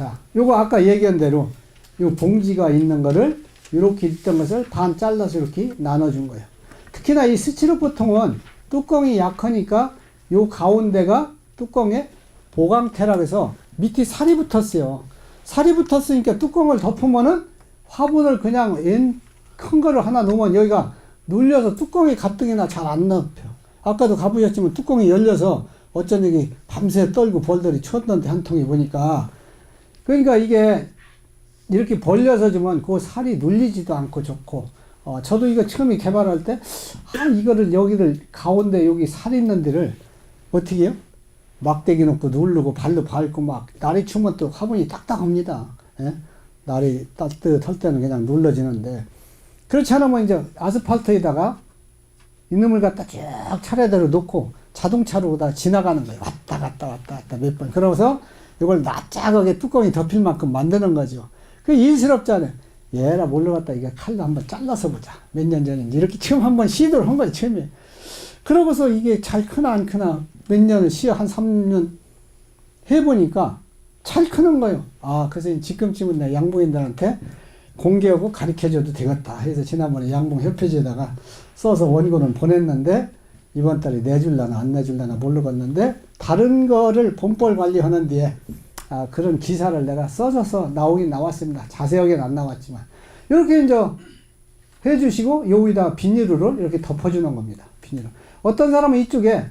자, 요거 아까 얘기한 대로 요 봉지가 있는 거를 이렇게 있던 것을 반 잘라서 이렇게 나눠준 거예요. 특히나 이 스티로포통은 뚜껑이 약하니까 요 가운데가 뚜껑에 보강테라고 해서 밑에 살이 붙었어요. 살이 붙었으니까 뚜껑을 덮으면은 화분을 그냥 큰 거를 하나 놓으면 여기가 눌려서 뚜껑이 가뜩이나 잘 안 덮여. 아까도 가보셨지만 뚜껑이 열려서 어쩐 얘기 밤새 떨고 벌들이 쳤는데 한 통에 보니까. 그러니까 이게 이렇게 벌려서 주면 그 살이 눌리지도 않고 좋고, 저도 이거 처음에 개발할 때, 이거를 여기를 가운데 여기 살 있는 데를 어떻게 해요? 막대기 놓고 누르고 발로 밟고 막 날이 추면 또 화분이 딱딱합니다. 예? 날이 따뜻할 때는 그냥 눌러지는데, 그렇지 않으면 이제 아스팔트에다가 이놈을 갖다 쭉 차례대로 놓고 자동차로 다 지나가는 거예요. 왔다 갔다 몇 번. 그러면서 이걸 납작하게 뚜껑이 덮일 만큼 만드는 거죠. 그 일스럽잖아요. 얘라 몰러 갔다 이게 칼로 한번 잘라서 보자. 몇 년 전에 이렇게 처음 한번 시도를 한 거예요. 처음에. 그러고서 이게 잘 크나 안 크나 몇 년을 한 3년 해보니까 잘 크는 거예요. 그래서 지금쯤은 내 양봉인들한테 공개하고 가르쳐줘도 되겠다 해서 지난번에 양봉협회지에다가 써서 원고는 보냈는데 이번 달에 내줄라나 안 내줄라나 모르겠는데 다른 거를 봄벌 관리하는 뒤에 그런 기사를 내가 써줘서 나오긴 나왔습니다. 자세하게는 안 나왔지만 이렇게 이제 해주시고 여기다 비닐을 이렇게 덮어주는 겁니다. 비닐을. 어떤 사람은 이쪽에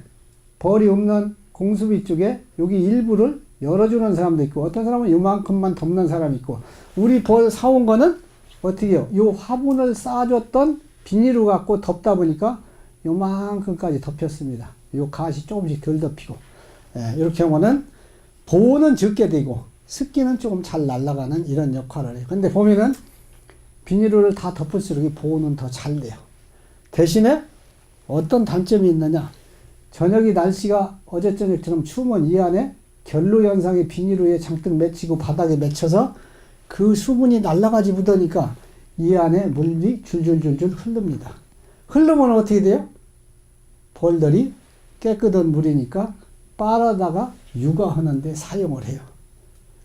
벌이 없는 공수비 쪽에 여기 일부를 열어주는 사람도 있고 어떤 사람은 요만큼만 덮는 사람이 있고 우리 벌 사온 거는 어떻게 해요? 요 화분을 쌓아줬던 비닐을 갖고 덮다 보니까 요만큼까지 덮였습니다. 요 가시 조금씩 덜 덮이고 이렇게 하면은 보호는 적게 되고 습기는 조금 잘 날아가는 이런 역할을 해요. 근데 보면은 비닐을 다 덮을수록 보호는 더 잘 돼요. 대신에 어떤 단점이 있느냐? 저녁이 날씨가 어제 저녁처럼 추우면 이 안에 결로 현상의 비닐 위에 장뜩 맺히고 바닥에 맺혀서 그 수분이 날아가지 묻으니까 이 안에 물이 줄줄줄줄 흐릅니다. 흐르면 어떻게 돼요? 벌들이 깨끗한 물이니까 빨아다가 육아하는데 사용을 해요.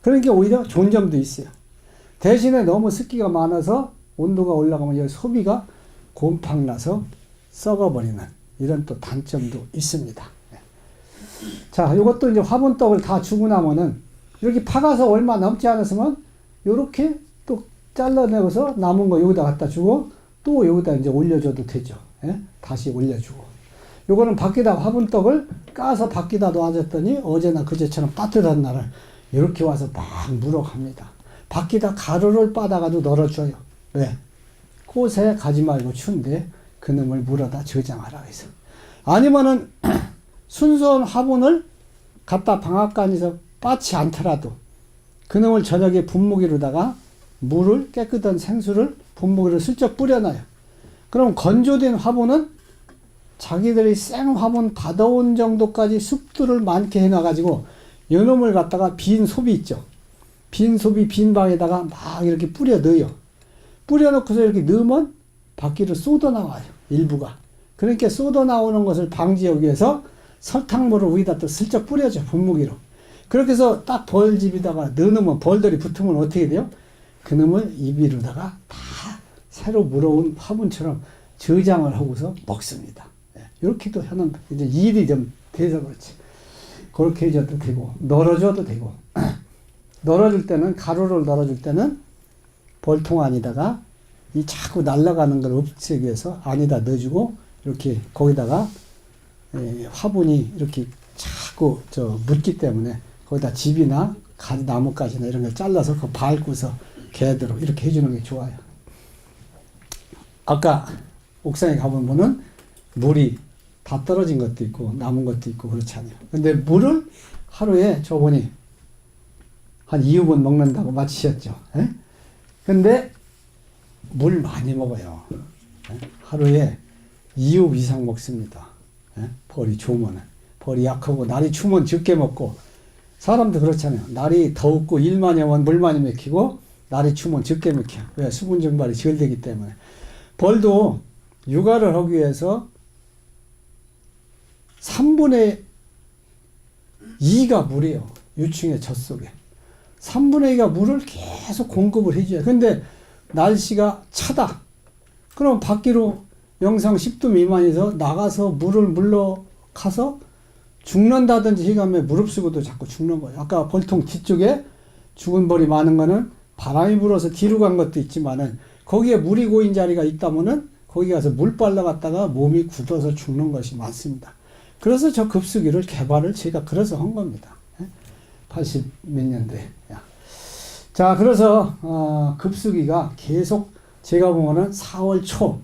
그러니까 오히려 좋은 점도 있어요. 대신에 너무 습기가 많아서 온도가 올라가면 여기 소비가 곰팡 나서 썩어버리는 이런 또 단점도 있습니다. 자, 이것도 이제 화분떡을 다 주고 나면은 이렇게 파가서 얼마 넘지 않았으면 요렇게 또 잘라내고서 남은 거 여기다 갖다 주고 또 여기다 이제 올려줘도 되죠. 예? 다시 올려주고. 요거는 밖에다 화분떡을 까서 밖에다 놔줬더니 어제나 그제처럼 따뜻한 날을 이렇게 와서 막 물어갑니다. 밖에다 가루를 빠다가도 널어줘요. 왜? 꽃에 가지 말고 추운데 그놈을 물어다 저장하라 해서. 아니면은 순수한 화분을 갖다 방앗간에서 빠지 않더라도 그놈을 저녁에 분무기로다가 물을 깨끗한 생수를 분무기로 슬쩍 뿌려놔요. 그럼 건조된 화분은 자기들이 생 화분 받아온 정도까지 습도를 많게 해놔가지고 이놈을 갖다가 빈 소비 있죠. 빈 소비 빈 방에다가 막 이렇게 뿌려 넣어요. 뿌려 놓고서 이렇게 넣으면 밖으로 쏟아 나와요. 일부가. 그러니까 쏟아 나오는 것을 방지하기 위해서 설탕물을 위에다 또 슬쩍 뿌려줘. 분무기로. 그렇게 해서 딱 벌집에다가 넣어놓으면 벌들이 붙으면 어떻게 돼요? 그놈을 입이로다가 다 새로 물어온 화분처럼 저장을 하고서 먹습니다. 이렇게도 하는 이제 일이 좀 돼서 그렇지. 그렇게 해줘도 되고 널어줘도 되고 널어줄 때는 가루를 널어줄 때는 벌통 안에다가 이 자꾸 날아가는 걸 없애기 위해서 안에다 넣어주고 이렇게 거기다가 화분이 이렇게 자꾸 묻기 때문에 거기다 집이나 나뭇가지나 이런 걸 잘라서 그 밟고서 개대로 이렇게 해주는 게 좋아요. 아까 옥상에 가보면은 물이 다 떨어진 것도 있고 남은 것도 있고 그렇잖아요. 근데 물을 하루에 저분이 한 2번 먹는다고 마치셨죠. 에? 근데 물 많이 먹어요. 에? 하루에 2업 이상 먹습니다. 에? 벌이 좋으면. 벌이 약하고 날이 추우면 적게 먹고 사람도 그렇잖아요. 날이 더웠고 일 많이 하면 물 많이 먹히고 날이 추우면 적게 먹혀요. 왜? 수분 증발이 덜 되기 때문에. 벌도 육아를 하기 위해서 3분의 2가 물이에요. 유충의 젖 속에. 3분의 2가 물을 계속 공급을 해줘요. 근데 날씨가 차다. 그럼 밖으로 영상 10도 미만에서 나가서 물을 물러가서 죽는다든지 해가면 무릅쓰고도 자꾸 죽는 거예요. 아까 벌통 뒤쪽에 죽은 벌이 많은 거는 바람이 불어서 뒤로 간 것도 있지만은 거기에 물이 고인 자리가 있다면은 거기 가서 물 빨려갔다가 몸이 굳어서 죽는 것이 많습니다. 그래서 저 급수기를 개발을 제가 그래서 한 겁니다. 80 몇 년도에. 자, 그래서 급수기가 계속 제가 보면은 4월 초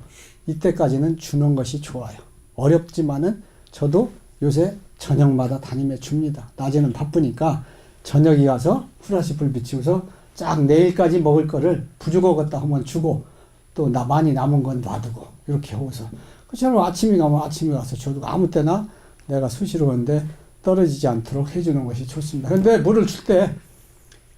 이때까지는 주는 것이 좋아요. 어렵지만은 저도 요새 저녁마다 다니며 줍니다. 낮에는 바쁘니까 저녁에 가서 후라시 불 비치고서 쫙 내일까지 먹을 거를 부족하겠다 하면 주고 또 많이 남은 건 놔두고 이렇게 하고서 그처럼 아침에 가면 아침에 가서 저도 아무 때나 내가 수시로 오는데 떨어지지 않도록 해주는 것이 좋습니다. 그런데 물을 줄 때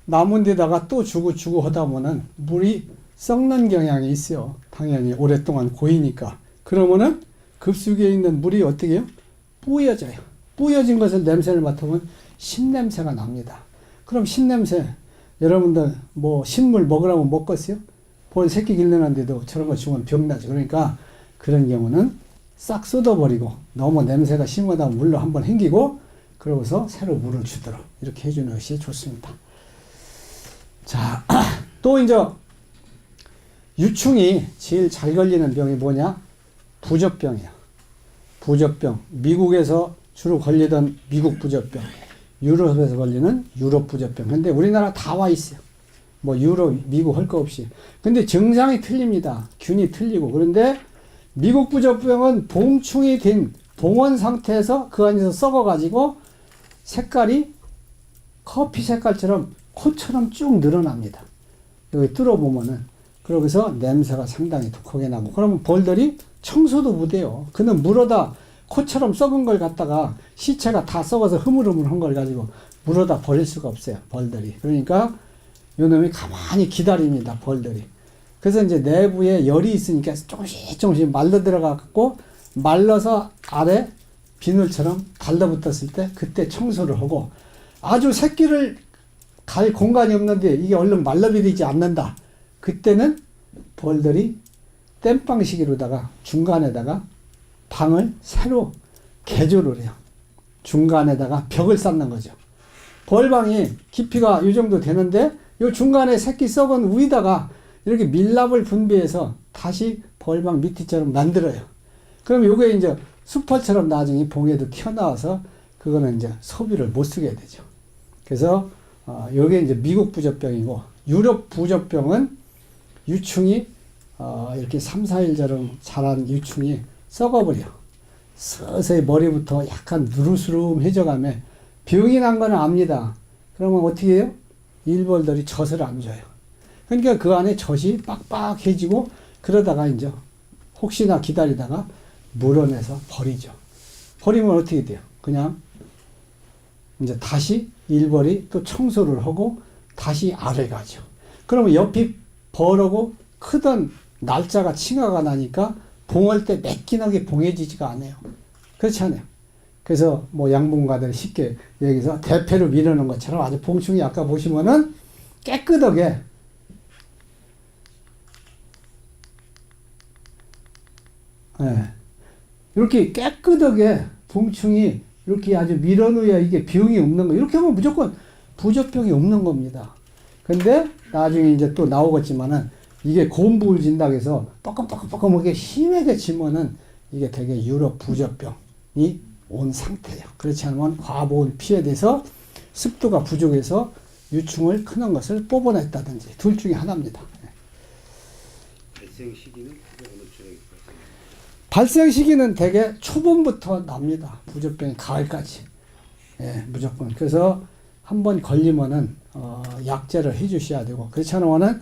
남은 데다가 또 주고 하다 보면은 물이 썩는 경향이 있어요. 당연히 오랫동안 고이니까. 그러면은 급수기에 있는 물이 어떻게 해요? 뿌여져요. 뿌여진 것을 냄새를 맡으면 신냄새가 납니다. 그럼 신냄새, 여러분들 뭐 신물 먹으라고 먹겠어요? 벌 새끼 길러놨는데도 저런 거 주면 병나죠. 그러니까 그런 경우는 싹 쏟아버리고 너무 냄새가 심하다 물로 한번 헹기고 그러고서 새로 물을 주도록 이렇게 해주는 것이 좋습니다. 자, 또 이제 유충이 제일 잘 걸리는 병이 뭐냐? 부적병이야. 부적병. 미국에서 주로 걸리던 미국 부적병. 유럽에서 걸리는 유럽 부적병. 근데 우리나라 다 와 있어요. 뭐 유럽, 미국 할 거 없이. 근데 증상이 틀립니다. 균이 틀리고. 그런데 미국 부적병은 봉충이 된 봉원 상태에서 그 안에서 썩어가지고 색깔이 커피 색깔처럼 코처럼 쭉 늘어납니다. 여기 뚫어보면은. 그러고서 냄새가 상당히 독하게 나고. 그러면 벌들이 청소도 못해요. 그는 물어다 코처럼 썩은 걸 갖다가 시체가 다 썩어서 흐물흐물한 걸 가지고 물어다 버릴 수가 없어요. 벌들이. 그러니까 요놈이 가만히 기다립니다. 벌들이. 그래서 이제 내부에 열이 있으니까 조금씩 말라 들어가고 말라서 아래 비늘처럼 달라붙었을 때 그때 청소를 하고 아주 새끼를 갈 공간이 없는데 이게 얼른 말라비리지 않는다. 그때는 벌들이 땜빵식으로다가 중간에다가 방을 새로 개조를 해요. 중간에다가 벽을 쌓는 거죠. 벌방이 깊이가 이 정도 되는데 이 중간에 새끼 썩은 위에다가 이렇게 밀랍을 분비해서 다시 벌방 밑에처럼 만들어요. 그럼 요게 이제 수퍼처럼 나중에 봉에도 튀어나와서 그거는 이제 소비를 못 쓰게 되죠. 그래서 요게 이제 미국 부적병이고 유럽 부적병은 유충이 이렇게 3, 4일처럼 자란 유충이 썩어버려. 서서히 머리부터 약간 누르스름해져가며 병이 난 거는 압니다. 그러면 어떻게 해요? 일벌들이 젖을 안 줘요. 그러니까 그 안에 젖이 빡빡해지고 그러다가 이제 혹시나 기다리다가 물어내서 버리죠. 버리면 어떻게 돼요? 그냥 이제 다시 일벌이 또 청소를 하고 다시 알을 가죠. 그러면 옆이 벌하고 크던 날짜가 칭화가 나니까 봉할 때 매끈하게 봉해지지가 않아요. 그렇지 않아요. 그래서 뭐 양봉가들 쉽게 여기서 대패로 미루는 것처럼 아주 봉충이 아까 보시면은 깨끗하게 이렇게 깨끗하게 봉충이 이렇게 아주 밀어놓아야 이게 병이 없는 거. 이렇게 하면 무조건 부적병이 없는 겁니다. 근데 나중에 이제 또 나오겠지만은 이게 곰부를 진다고 해서 뻐끔뻐끔뻐끔하게 심하게 지면은 이게 되게 유럽 부적병이 온 상태예요. 그렇지 않으면 과보온 피해돼서 습도가 부족해서 유충을 크는 것을 뽑아냈다든지 둘 중에 하나입니다. 발생 시기는 어느 쪽에 발생 시기는 대개 초봄부터 납니다. 부적병이 가을까지. 예, 무조건. 그래서 한번 걸리면은 약제를 해주셔야 되고 그렇지 않으면은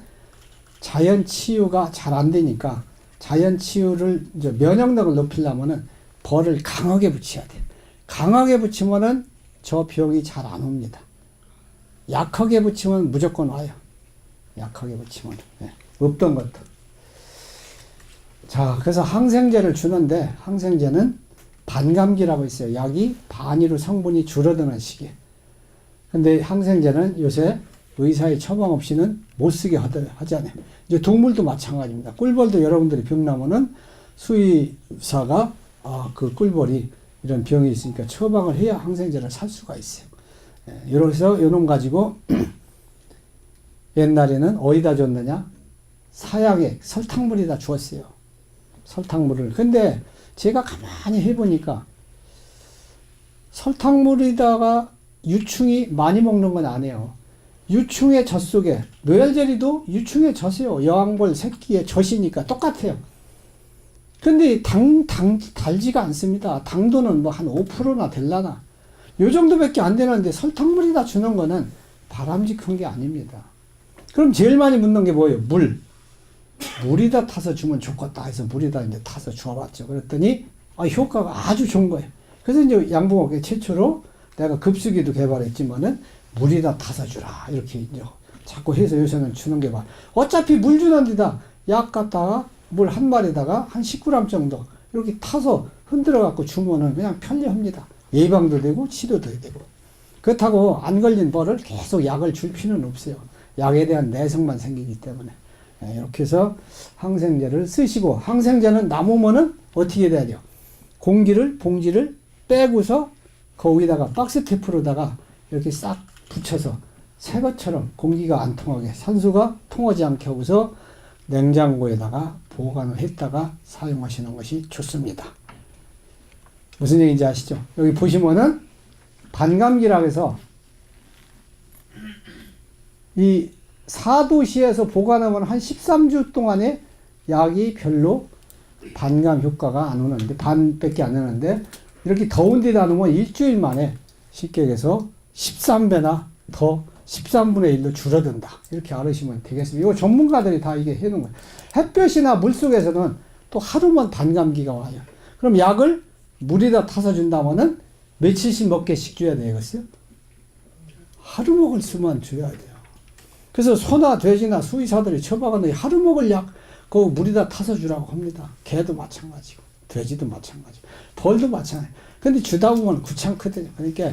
자연 치유가 잘 안 되니까 자연 치유를 이제 면역력을 높이려면은 벌을 강하게 붙여야 돼요. 강하게 붙이면은 저 병이 잘 안 옵니다. 약하게 붙이면 무조건 와요. 약하게 붙이면 없던 것도. 자, 그래서 항생제를 주는데 항생제는 반감기라고 있어요. 약이 반이로 성분이 줄어드는 시기. 근데 항생제는 요새 의사의 처방 없이는 못 쓰게 하잖아요. 이제 동물도 마찬가지입니다. 꿀벌도 여러분들이 병 나면은 수의사가 그 꿀벌이 이런 병이 있으니까 처방을 해야 항생제를 살 수가 있어요. 이래서 이놈 가지고 옛날에는 어디다 줬느냐? 사약에 설탕물에다 주었어요. 설탕물을. 근데 제가 가만히 해보니까 설탕물에다가 유충이 많이 먹는 건 아니에요. 유충의 젖 속에 로얄젤리도 유충의 젖이에요. 여왕벌 새끼의 젖이니까 똑같아요. 근데 달지가 않습니다. 당도는 뭐 한 5%나 될라나. 요 정도밖에 안 되는데 설탕물에다 주는 거는 바람직한 게 아닙니다. 그럼 제일 많이 묻는 게 뭐예요? 물에다 타서 주면 좋겠다 해서 물에다 이제 타서 주어봤죠. 그랬더니 효과가 아주 좋은 거예요. 그래서 이제 양봉업계 최초로 내가 급수기도 개발했지만은 물에다 타서 주라 이렇게 이제 자꾸 해서 요새는 주는 게 봐. 어차피 물 주는 데다 약 갖다가 물 한 마리다가 한 10g 정도 이렇게 타서 흔들어 갖고 주면은 그냥 편리합니다. 예방도 되고 치료도 되고. 그렇다고 안 걸린 벌을 계속 약을 줄 필요는 없어요. 약에 대한 내성만 생기기 때문에. 이렇게 해서 항생제를 쓰시고, 항생제는 남으면은 어떻게 돼야 돼요? 봉지를 빼고서 거기다가 박스 테이프로다가 이렇게 싹 붙여서 새 것처럼 공기가 안 통하게 산소가 통하지 않게 하고서 냉장고에다가 보관을 했다가 사용하시는 것이 좋습니다. 무슨 얘기인지 아시죠? 여기 보시면은 반감기라고 해서 이 4도시에서 보관하면 한 13주 동안에 약이 별로 반감 효과가 안 오는데, 반밖에 안 오는데, 이렇게 더운 데다 놓으면 일주일 만에 쉽게 해서 13배나 더 13분의 1로 줄어든다. 이렇게 알으시면 되겠습니다. 이거 전문가들이 다 이게 해놓은 거예요. 햇볕이나 물 속에서는 또 하루만 반감기가 와요. 그럼 약을 물에다 타서 준다면은 며칠씩 먹게씩 줘야 되겠어요? 하루 먹을 수만 줘야 돼요. 그래서 소나 돼지나 수의사들이 처방하는 하루 먹을 약, 그거 물에다 타서 주라고 합니다. 개도 마찬가지고, 돼지도 마찬가지고, 벌도 마찬가지고. 근데 주다 보면 귀찮거든요. 그러니까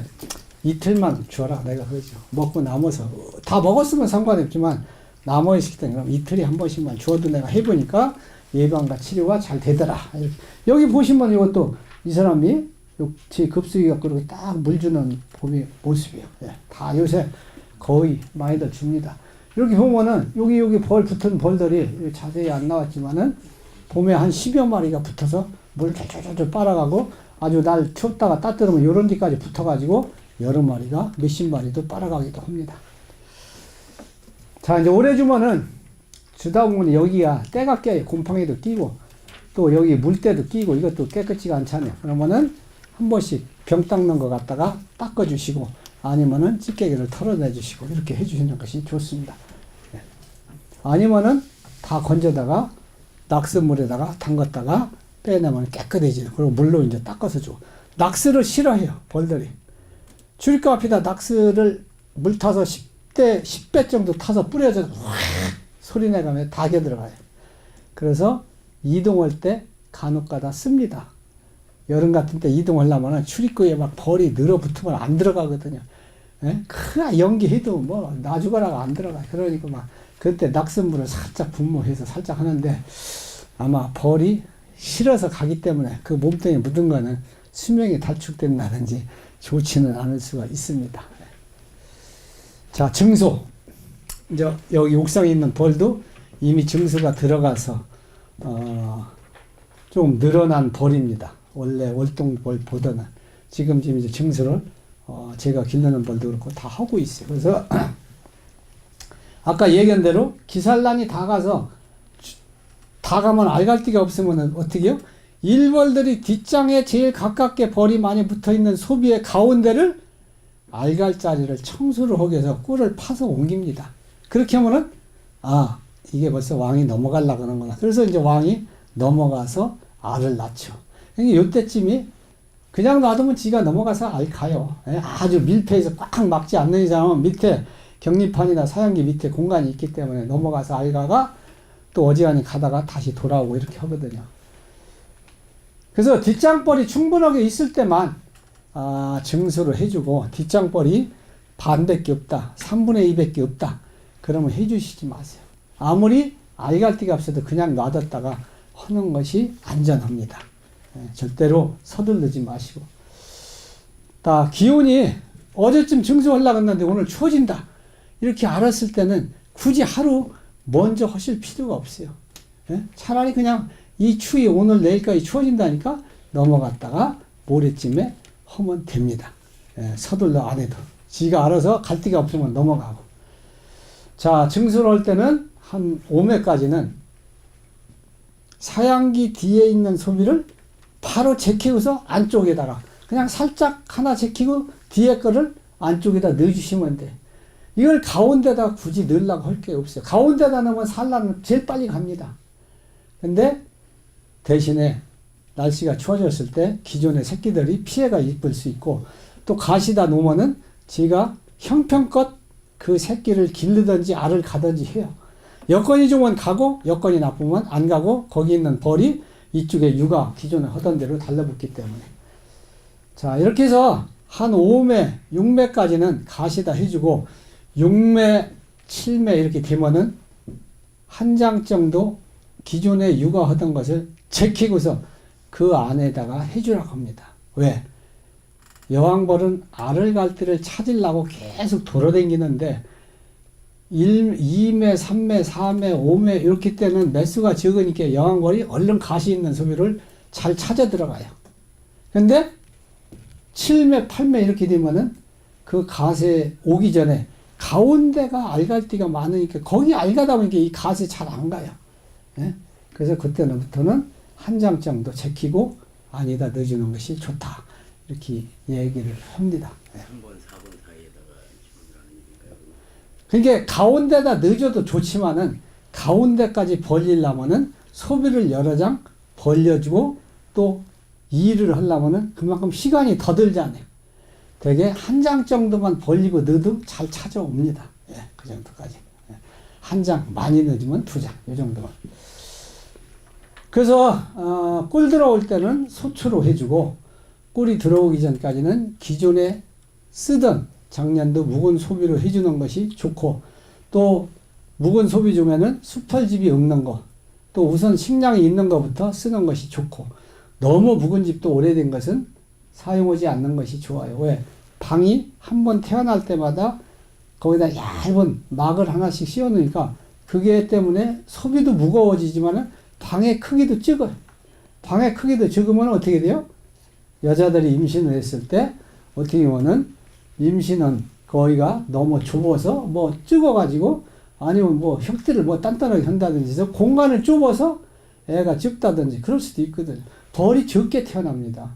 이틀만 줘라. 내가 그러죠. 먹고 남아서. 다 먹었으면 상관없지만, 남아있을 때 그럼 이틀에 한 번씩만 줘도 내가 해보니까 예방과 치료가 잘 되더라. 이렇게. 여기 보시면 이것도 이 사람이 제 급수기 갖고 이렇게 딱 물 주는 봄의 모습이에요. 예. 다 요새 거의 많이들 줍니다. 이렇게 보면은 여기 벌 붙은 벌들이 자세히 안 나왔지만은 봄에 한 10여 마리가 붙어서 물 쫄쫄쫄 빨아가고 아주 날 춥다가 따뜻하면 요런 데까지 붙어가지고 여러 마리가 몇십 마리도 빨아가기도 합니다. 자, 이제 오래 주면은 주다 보면 여기가 때가 껴요. 곰팡이도 끼고 또 여기 물때도 끼고 이것도 깨끗지가 않잖아요. 그러면은 한 번씩 병 닦는 거 갖다가 닦아주시고 아니면은 찌개기를 털어내주시고 이렇게 해주시는 것이 좋습니다. 네. 아니면은 다 건져다가 낙스물에다가 담갔다가 빼내면 깨끗해지죠. 그리고 물로 이제 닦아서 줘. 낙스를 싫어해요, 벌들이. 출입구 앞에다 낙스를 물 타서 10배 정도 타서 뿌려서 확 소리 내가면 다 겨들어가요. 그래서 이동할 때 간혹가다 씁니다. 여름 같은 때 이동하려면 출입구에 막 벌이 늘어붙으면 안 들어가거든요. 예? 그 연기해도 뭐 놔주거라가 안 들어가. 그러니까 막 그때 낙선물을 살짝 분무해서 살짝 하는데 아마 벌이 싫어서 가기 때문에 그 몸뚱이에 묻은 거는 수명이 단축된다든지 좋지는 않을 수가 있습니다. 자, 증소. 이제 여기 옥상에 있는 벌도 이미 증소가 들어가서 좀 늘어난 벌입니다. 원래 월동벌보다는 지금 이제 증소를 제가 기르는 벌도 그렇고 다 하고 있어요. 그래서 아까 얘기한 대로 기산란이 다 가서 다 가면 알갈데가 없으면 어떻게 해요? 일벌들이 뒷장에 제일 가깝게 벌이 많이 붙어있는 소비의 가운데를 알갈자리를 청소를 하기 위해서 꿀을 파서 옮깁니다. 그렇게 하면은 이게 벌써 왕이 넘어가려고 하는구나. 그래서 이제 왕이 넘어가서 알을 낳죠. 그러니까 요때쯤이 그냥 놔두면 지가 넘어가서 알 가요. 아주 밀폐해서 꽉 막지 않는 이상은 밑에 격리판이나 사양기 밑에 공간이 있기 때문에 넘어가서 알가가 또 어지간히 가다가 다시 돌아오고 이렇게 하거든요. 그래서 뒷장벌이 충분하게 있을 때만 증수를 해주고 뒷장벌이 반밖에 없다. 3분의 2밖에 없다. 그러면 해주시지 마세요. 아무리 알갈띠가 없어도 그냥 놔뒀다가 하는 것이 안전합니다. 절대로 서두르지 마시고. 기온이 어제쯤 증수하려고 했는데 오늘 추워진다. 이렇게 알았을 때는 굳이 하루 먼저 하실 필요가 없어요. 차라리 그냥 이 추위 오늘 내일까지 추워진다니까 넘어갔다가 모레쯤에 하면 됩니다. 서둘러 안 해도. 지가 알아서 갈 데가 없으면 넘어가고. 자, 증수를 할 때는 한 5매까지는 사양기 뒤에 있는 소비를 바로 제키고서 안쪽에다가 그냥 살짝 하나 제키고 뒤에 거를 안쪽에다 넣어주시면 돼. 이걸 가운데다 굳이 넣으려고 할 게 없어요. 가운데다 넣으면 산란은 제일 빨리 갑니다. 근데 대신에 날씨가 추워졌을 때 기존의 새끼들이 피해가 입을 수 있고 또 가시다 놓으면은 지가 형편껏 그 새끼를 기르든지 알을 가든지 해요. 여건이 좋으면 가고 여건이 나쁘면 안 가고 거기 있는 벌이 이쪽에 육아 기존에 하던 대로 달라붙기 때문에. 자, 이렇게 해서 한 5매, 6매까지는 가시다 해주고 6매, 7매 이렇게 되면은 한 장 정도 기존에 육아하던 것을 제키고서 그 안에다가 해주라고 합니다. 왜? 여왕벌은 알을 갈대를 찾으려고 계속 돌아다니는데 2매, 3매, 4매, 5매 이렇게 때는 매수가 적으니까 여왕벌이 얼른 가시 있는 소비를 잘 찾아 들어가요. 근데 7매, 8매 이렇게 되면은 그 가세 오기 전에 가운데가 알갈띠가 많으니까 거기 알가다 보니까 이 가세 잘 안 가요. 그래서 그때부터는 한 장 정도 제키고 안에다 넣어주는 것이 좋다. 이렇게 얘기를 합니다. 3번, 4번 사이에다가 집어넣으라는 얘기인가요? 그러니까 가운데다 넣어줘도 좋지만은 가운데까지 벌리려면은 소비를 여러 장 벌려주고 또 일을 하려면은 그만큼 시간이 더 들잖아요. 되게 한 장 정도만 벌리고 넣어도 잘 찾아옵니다. 그 정도까지. 한 장 많이 넣어주면 2장 이 정도만. 그래서 꿀 들어올 때는 소추로 해주고 꿀이 들어오기 전까지는 기존에 쓰던 작년도 묵은 소비로 해주는 것이 좋고 또 묵은 소비 중에는 수펄집이 없는 거 또 우선 식량이 있는 것부터 쓰는 것이 좋고 너무 묵은 집도 오래된 것은 사용하지 않는 것이 좋아요. 왜? 방이 한 번 태어날 때마다 거기다 얇은 막을 하나씩 씌워 놓으니까 그게 때문에 소비도 무거워지지만은 방의 크기도 적어요. 방의 크기도 적으면 어떻게 돼요? 여자들이 임신을 했을 때 어떻게 보면은 임신은 거기가 너무 좁아서 뭐 적어가지고 아니면 뭐 혁대를 뭐 단단하게 한다든지 해서 공간을 좁아서 애가 적다든지 그럴 수도 있거든요. 벌이 적게 태어납니다.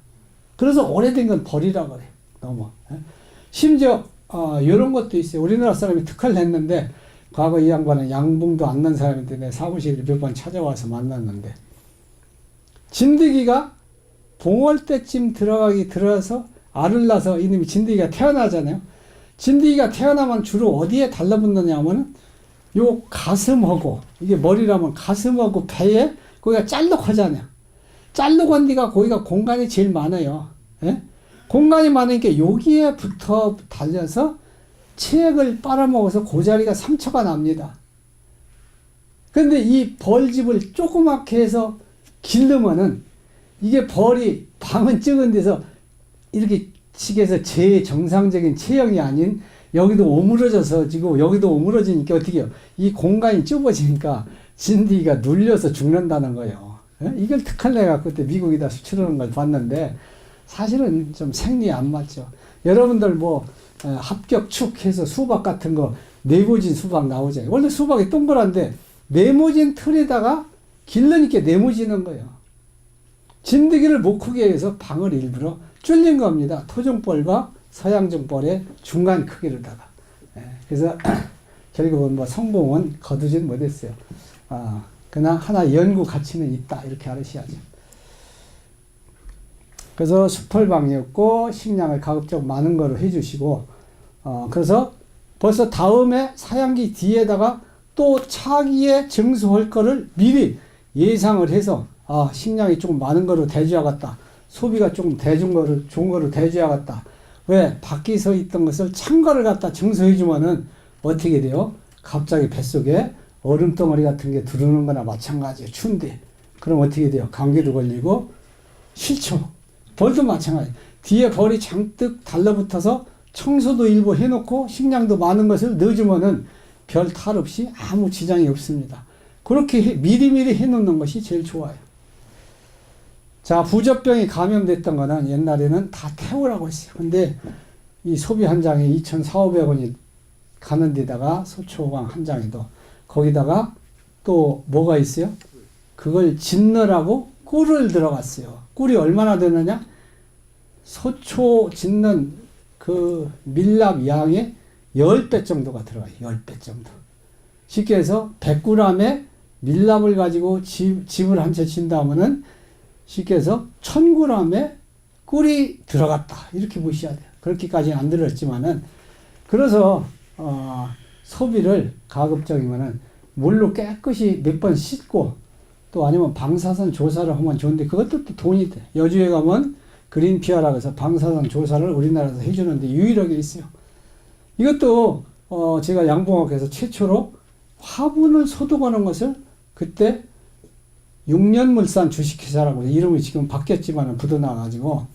그래서 오래된 건 벌이라 그래요. 너무. 심지어 이런 것도 있어요. 우리나라 사람이 특허를 냈는데 과거 이 양반은 양봉도 안 난 사람인데 내 사무실에 몇 번 찾아와서 만났는데 진드기가 봉월 때쯤 들어서 알을 낳아서 이놈이 진드기가 태어나잖아요. 진드기가 태어나면 주로 어디에 달라붙느냐 하면 요 가슴하고 이게 머리라면 가슴하고 배에 거기가 짤록 하잖아요. 짤록 한 데가 거기가 공간이 제일 많아요. 공간이 많으니까 여기에 붙어 달려서 체액을 빨아먹어서 그 자리가 상처가 납니다. 근데 이 벌집을 조그맣게 해서 기르면은 이게 벌이 방은 적은 데서 이렇게 식에서 제 정상적인 체형이 아닌 여기도 오므러져서 지고 여기도 오므러지니까 어떻게 해요? 이 공간이 좁아지니까 진드기가 눌려서 죽는다는 거예요. 이걸 특허를 내가 그때 미국에다 수출하는 걸 봤는데 사실은 좀 생리에 안 맞죠. 여러분들 뭐 합격축 해서 수박 같은 거 네모진 수박 나오잖아요. 원래 수박이 동그란데 네모진 틀에다가 길러니까 네모지는 거예요. 진드기를 못 크게 해서 방을 일부러 줄린 겁니다. 토종벌과 서양종벌의 중간 크기로다가. 그래서 결국은 뭐 성공은 거두진 못했어요. 그러나 하나 연구 가치는 있다 이렇게 알으셔야죠. 그래서 수펄방이었고 식량을 가급적 많은 거로 해주시고 그래서 벌써 다음에 사양기 뒤에다가 또 차기에 증수할 거를 미리 예상을 해서 식량이 조금 많은 거로 대줘야겠다. 소비가 조금 좋은 거로 대줘야겠다. 왜? 밖에서 있던 것을 찬 거를 갖다 증소해주면은 어떻게 돼요? 갑자기 뱃속에 얼음덩어리 같은 게 들어오는 거나 마찬가지예요. 추운데. 그럼 어떻게 돼요? 감기도 걸리고 싫죠. 벌도 마찬가지. 뒤에 벌이 잔뜩 달라붙어서 청소도 일부 해놓고 식량도 많은 것을 넣어주면은 별 탈 없이 아무 지장이 없습니다. 그렇게 미리미리 해놓는 것이 제일 좋아요. 자, 부젖병이 감염됐던 거는 옛날에는 다 태우라고 했어요. 근데 이 소비 한 장에 2,400~500원이 가는 데다가 소초강 한 장에도 거기다가 또 뭐가 있어요? 그걸 짓느라고 꿀을 들어갔어요. 꿀이 얼마나 되느냐? 소초 짓는 그 밀랍 양의 10배 정도가 들어가요. 10배 정도. 쉽게 해서 100g의 밀랍을 가지고 집을 한 채 친다면은 쉽게 해서 1000g의 꿀이 들어갔다. 이렇게 보셔야 돼요. 그렇게까지는 안 들었지만은, 그래서, 소비를 가급적이면은 물로 깨끗이 몇 번 씻고, 또 아니면 방사선 조사를 하면 좋은데, 그것도 또 돈이 돼. 여주에 가면 그린피아라고 해서 방사선 조사를 우리나라에서 해주는데 유일하게 있어요. 이것도, 제가 양봉학에서 최초로 화분을 소독하는 것을 그때 6년물산 주식회사라고 이름이 지금 바뀌었지만 붙어나가지고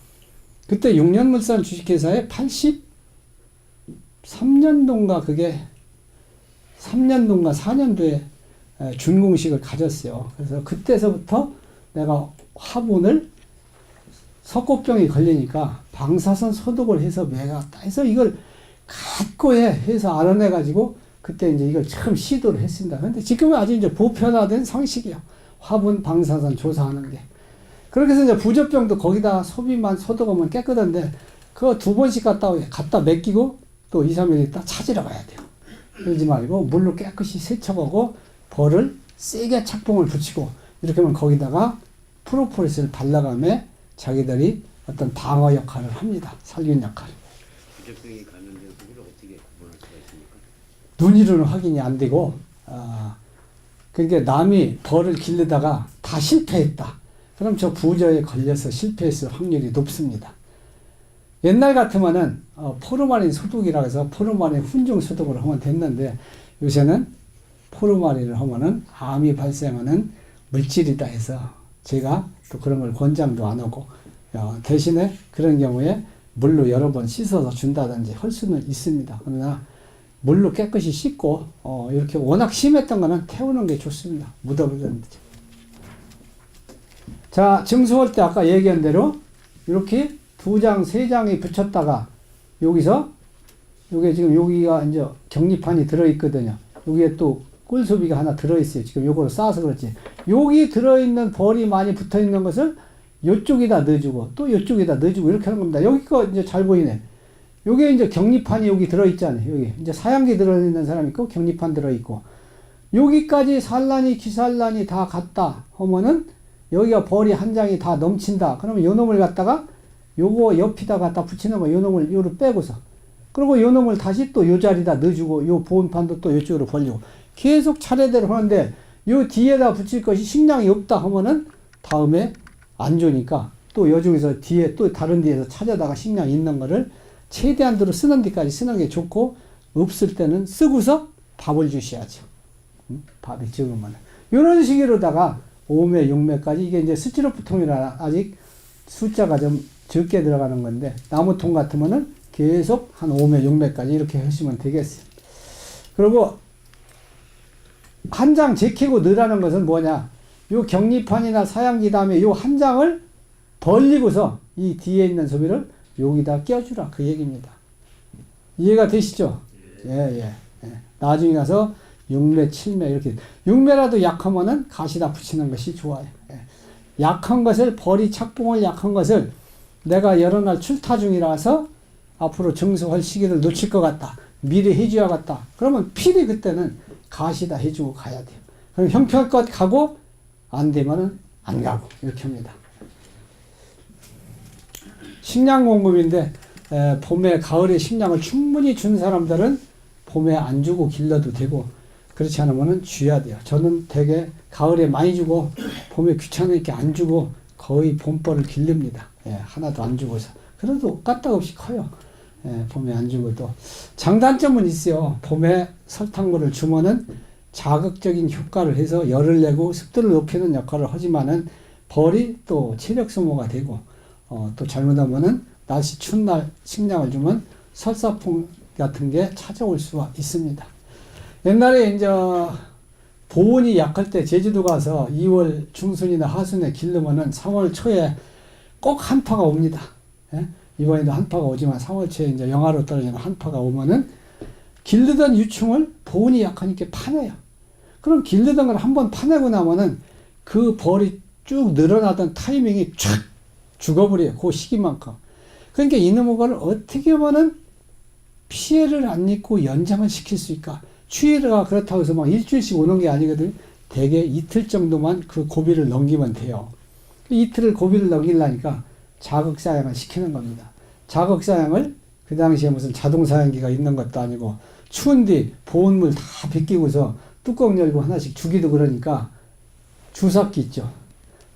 그때 6년물산 주식회사에 83년도인가 그게 3년도인가 4년도에 준공식을 가졌어요. 그래서 그때서부터 내가 화분을 석고병이 걸리니까 방사선 소독을 해서 매갔다 해서 이걸 갖고에 해서 알아내가지고 그때 이제 이걸 처음 시도를 했습니다. 근데 지금은 아주 이제 보편화된 상식이에요. 화분 방사선 조사하는 게. 그렇게 해서 이제 부젖병도 거기다 소비만 소독하면 깨끗한데, 그거 2번씩 갖다 맡기고 또 2, 3일 있다 찾으러 가야 돼요. 그러지 말고 물로 깨끗이 세척하고 벌을 세게 착봉을 붙이고 이렇게 하면 거기다가 프로폴리스를 발라가며 자기들이 어떤 방어 역할을 합니다. 살균 역할. 부젖병이 감염된 소비를 어떻게 구분할 수가 있습니까? 눈으로는 확인이 안 되고, 그러니까 남이 벌을 기르다가 다 실패했다. 그럼 저 부저에 걸려서 실패했을 확률이 높습니다. 옛날 같으면은 포르마린 소독이라고 해서 포르마린 훈중 소독을 하면 됐는데, 요새는 포르마린을 하면은 암이 발생하는 물질이다 해서 제가 또 그런 걸 권장도 안 하고, 대신에 그런 경우에 물로 여러 번 씻어서 준다든지 할 수는 있습니다. 그러나 물로 깨끗이 씻고 이렇게 워낙 심했던 거는 태우는 게 좋습니다. 묻어버리는 거죠. 자, 증수할 때 아까 얘기한 대로 이렇게 2장, 3장이 붙였다가 여기서 요게 지금 여기가 이제 격리판이 들어있거든요. 여기에 또 꿀소비가 하나 들어있어요. 지금 요거를 쌓아서 그렇지. 여기 들어있는 벌이 많이 붙어있는 것을 요쪽에다 넣어주고 또 요쪽에다 넣어주고 이렇게 하는 겁니다. 여기가 이제 잘 보이네. 요게 이제 격리판이 여기 들어있잖아요. 여기 이제 사양기 들어있는 사람이 있고 격리판 들어있고 여기까지 산란이 기산란이 다 갔다 하면은 여기가 벌이 한 장이 다 넘친다. 그러면 요 놈을 갖다가 요거 옆에다 갖다 붙이는 거 요 놈을 요로 빼고서 그리고 요 놈을 다시 또 요 자리에다 넣어주고 요 보온판도 또 요쪽으로 벌리고 계속 차례대로 하는데 요 뒤에다 붙일 것이 식량이 없다 하면은 다음에 안 좋으니까 또 요중에서 뒤에 또 다른 데에서 찾아다가 식량 있는 거를 최대한으로 쓰는 데까지 쓰는 게 좋고 없을 때는 쓰고서 밥을 주셔야죠. 밥이 적으면 이런 식으로다가 5매, 6매까지 이게 이제 스티로폼이라 아직 숫자가 좀 적게 들어가는 건데 나무통 같으면은 계속 한 5매, 6매까지 이렇게 하시면 되겠어요. 그리고 한 장 제키고 넣으라는 것은 뭐냐? 요 격리판이나 사양기 다음에 요 한 장을 벌리고서 이 뒤에 있는 소비를 여기다 껴주라 그 얘기입니다. 이해가 되시죠? 예. 나중에 가서 6매, 7매 이렇게 6매라도 약하면은 가시다 붙이는 것이 좋아요. 예. 약한 것을 벌이 착봉을 약한 것을 내가 여러 날 출타 중이라서 앞으로 증수할 시기를 놓칠 것 같다. 미리 해줘야겠다. 그러면 필히 그때는 가시다 해주고 가야 돼요. 그럼 형편껏 가고 안 되면은 안 가고 이렇게 합니다. 식량 공급인데 봄에 가을에 식량을 충분히 준 사람들은 봄에 안 주고 길러도 되고 그렇지 않으면은 줘야 돼요. 저는 되게 가을에 많이 주고 봄에 귀찮으니까 안 주고 거의 봄벌을 길릅니다. 예, 하나도 안 주고서. 그래도 까딱없이 커요. 봄에 안 죽어도. 장단점은 있어요. 봄에 설탕물을 주면은 자극적인 효과를 해서 열을 내고 습도를 높이는 역할을 하지만은 벌이 또 체력 소모가 되고, 또 잘못하면은 날씨 추운 날 식량을 주면 설사풍 같은 게 찾아올 수가 있습니다. 옛날에 이제 보온이 약할 때 제주도 가서 2월 중순이나 하순에 기르면은 3월 초에 꼭 한파가 옵니다. 예? 이번에도 한파가 오지만 3월 초에 이제 영하로 떨어지는 한파가 오면은 기르던 유충을 보온이 약하니까 파내요. 그럼 기르던 걸 한번 파내고 나면은 그 벌이 쭉 늘어나던 타이밍이 쫙 죽어버려요. 그 시기만큼. 그러니까 이놈의 거를 어떻게 하면은 피해를 안 입고 연장을 시킬 수 있을까? 추위가 그렇다고 해서 막 일주일씩 오는 게 아니거든. 대개 이틀 정도만 그 고비를 넘기면 돼요. 이틀을 고비를 넘기려니까 자극 사양을 시키는 겁니다. 자극 사양을 그 당시에 무슨 자동 사양기가 있는 것도 아니고 추운 뒤 보온물 다 벗기고서 뚜껑 열고 하나씩 주기도 그러니까 주삭기 있죠.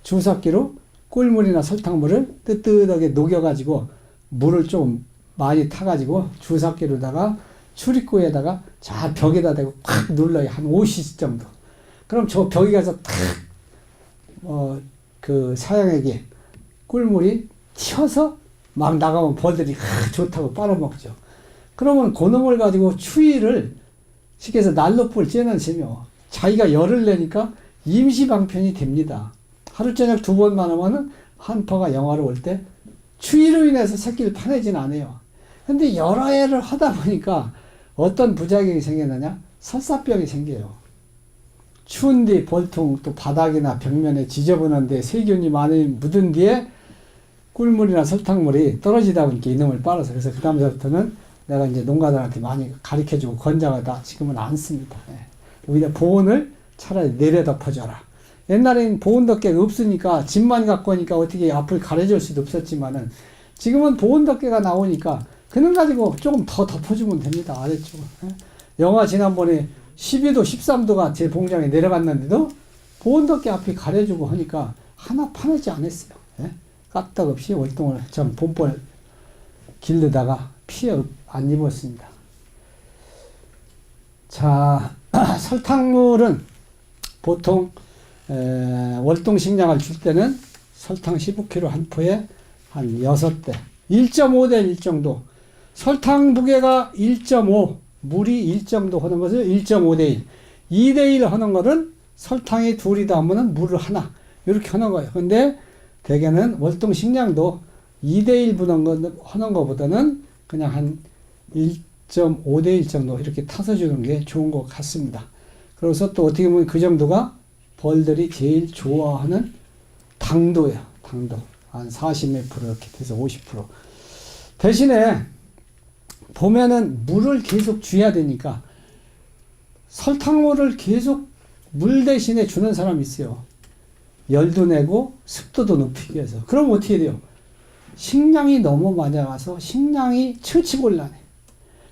주삭기로 꿀물이나 설탕물을 뜨뜻하게 녹여가지고 물을 좀 많이 타가지고 주삭기로다가 출입구에다가 잘 벽에다 대고 콱 눌러요. 한 5cc 정도. 그럼 저 벽에 가서 탁, 그 사양액에 꿀물이 튀어서 막 나가면 벌들이 좋다고 빨아먹죠. 그러면 그놈을 가지고 추위를 쉽게 해서 난로불 쬐는 셈이요. 자기가 열을 내니까 임시방편이 됩니다. 하루 저녁 2번만 하면은 한파가 영하로 올 때 추위로 인해서 새끼를 파내진 않아요. 근데 여러 해를 하다 보니까 어떤 부작용이 생기느냐? 설사병이 생겨요. 추운 뒤 벌통 또 바닥이나 벽면에 지저분한데 세균이 많이 묻은 뒤에 꿀물이나 설탕물이 떨어지다 보니까 이놈을 빨아서 그래서 그 다음부터는 내가 이제 농가들한테 많이 가르쳐주고 권장하다 지금은 안 씁니다. 오히려 보온을 차라리 내려 덮어줘라. 옛날에는 보온 덮개가 없으니까 집만 갖고 오니까 어떻게 앞을 가려줄 수도 없었지만은 지금은 보온 덮개가 나오니까 그는 가지고 조금 더 덮어주면 됩니다. 아래쪽으로. 영하 지난번에 12도, 13도가 제 봉장에 내려갔는데도 보온 덮개 앞이 가려주고 하니까 하나 파내지 않았어요. 까딱없이 월동을 전 봄벌 기르다가 피해 안 입었습니다. 자, 설탕물은 보통 월동 식량을 줄 때는 설탕 15kg 한 포에 한 6대 1.5대 1 정도, 설탕 무게가 1.5, 물이 1 정도 하는 것을 1.5대 1, 2대 1 하는 것은 설탕이 둘이다 하면은 물을 하나 이렇게 하는 거예요. 근데 대개는 월동 식량도 2대 1 하는 것보다는 그냥 한 1.5대 1 정도 이렇게 타서 주는 게 좋은 것 같습니다. 그래서 또 어떻게 보면 그 정도가 벌들이 제일 좋아하는 당도예요. 당도. 한 40몇 프로 이렇게 돼서 50%. 대신에 봄에는 물을 계속 줘야 되니까 설탕물을 계속 물 대신에 주는 사람이 있어요. 열도 내고 습도도 높이기 위해서. 그럼 어떻게 돼요? 식량이 너무 많이 나가서 식량이 처치곤란해.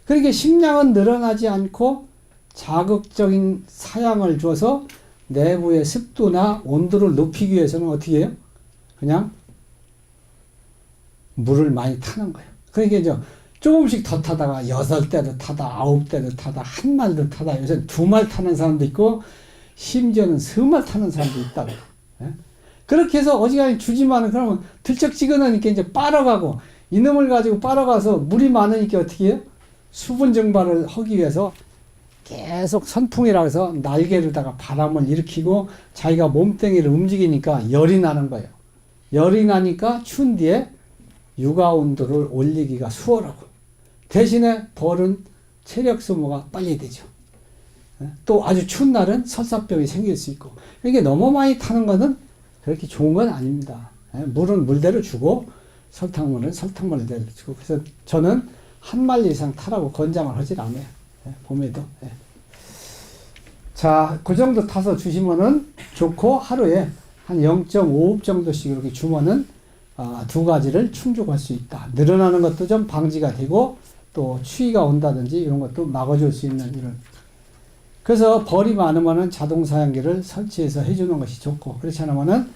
그러니까 식량은 늘어나지 않고 자극적인 사양을 줘서 내부의 습도나 온도를 높이기 위해서는 어떻게 해요? 그냥 물을 많이 타는 거예요. 그러니까 이제 조금씩 더 타다가 6대도 타다 9대도 타다 한 말도 타다 요새 2말 타는 사람도 있고 심지어는 3말 타는 사람도 있다고. 그렇게 해서 어지간히 주지만은 그러면 들쩍지근하니까 이제 빨아가고 이놈을 가지고 빨아가서 물이 많으니까 어떻게 해요? 수분 증발을 하기 위해서 계속 선풍이라 해서 날개로다가 바람을 일으키고 자기가 몸뚱이를 움직이니까 열이 나는 거예요. 열이 나니까 추운 뒤에 육아 온도를 올리기가 수월하고 대신에 벌은 체력 소모가 빨리 되죠. 또 아주 추운 날은 설사병이 생길 수 있고 이게 너무 많이 타는 것은 그렇게 좋은 건 아닙니다. 물은 물대로 주고 설탕물은 설탕물대로 주고 그래서 저는 한 말 이상 타라고 권장을 하질 않아요. 봄에도. 자, 그 정도 타서 주시면은 좋고 하루에 한 0.5흡 정도씩 이렇게 주면은 두 가지를 충족할 수 있다. 늘어나는 것도 좀 방지가 되고 또 추위가 온다든지 이런 것도 막아줄 수 있는 이런. 그래서 벌이 많으면은 자동 사양기를 설치해서 해주는 것이 좋고 그렇지 않으면은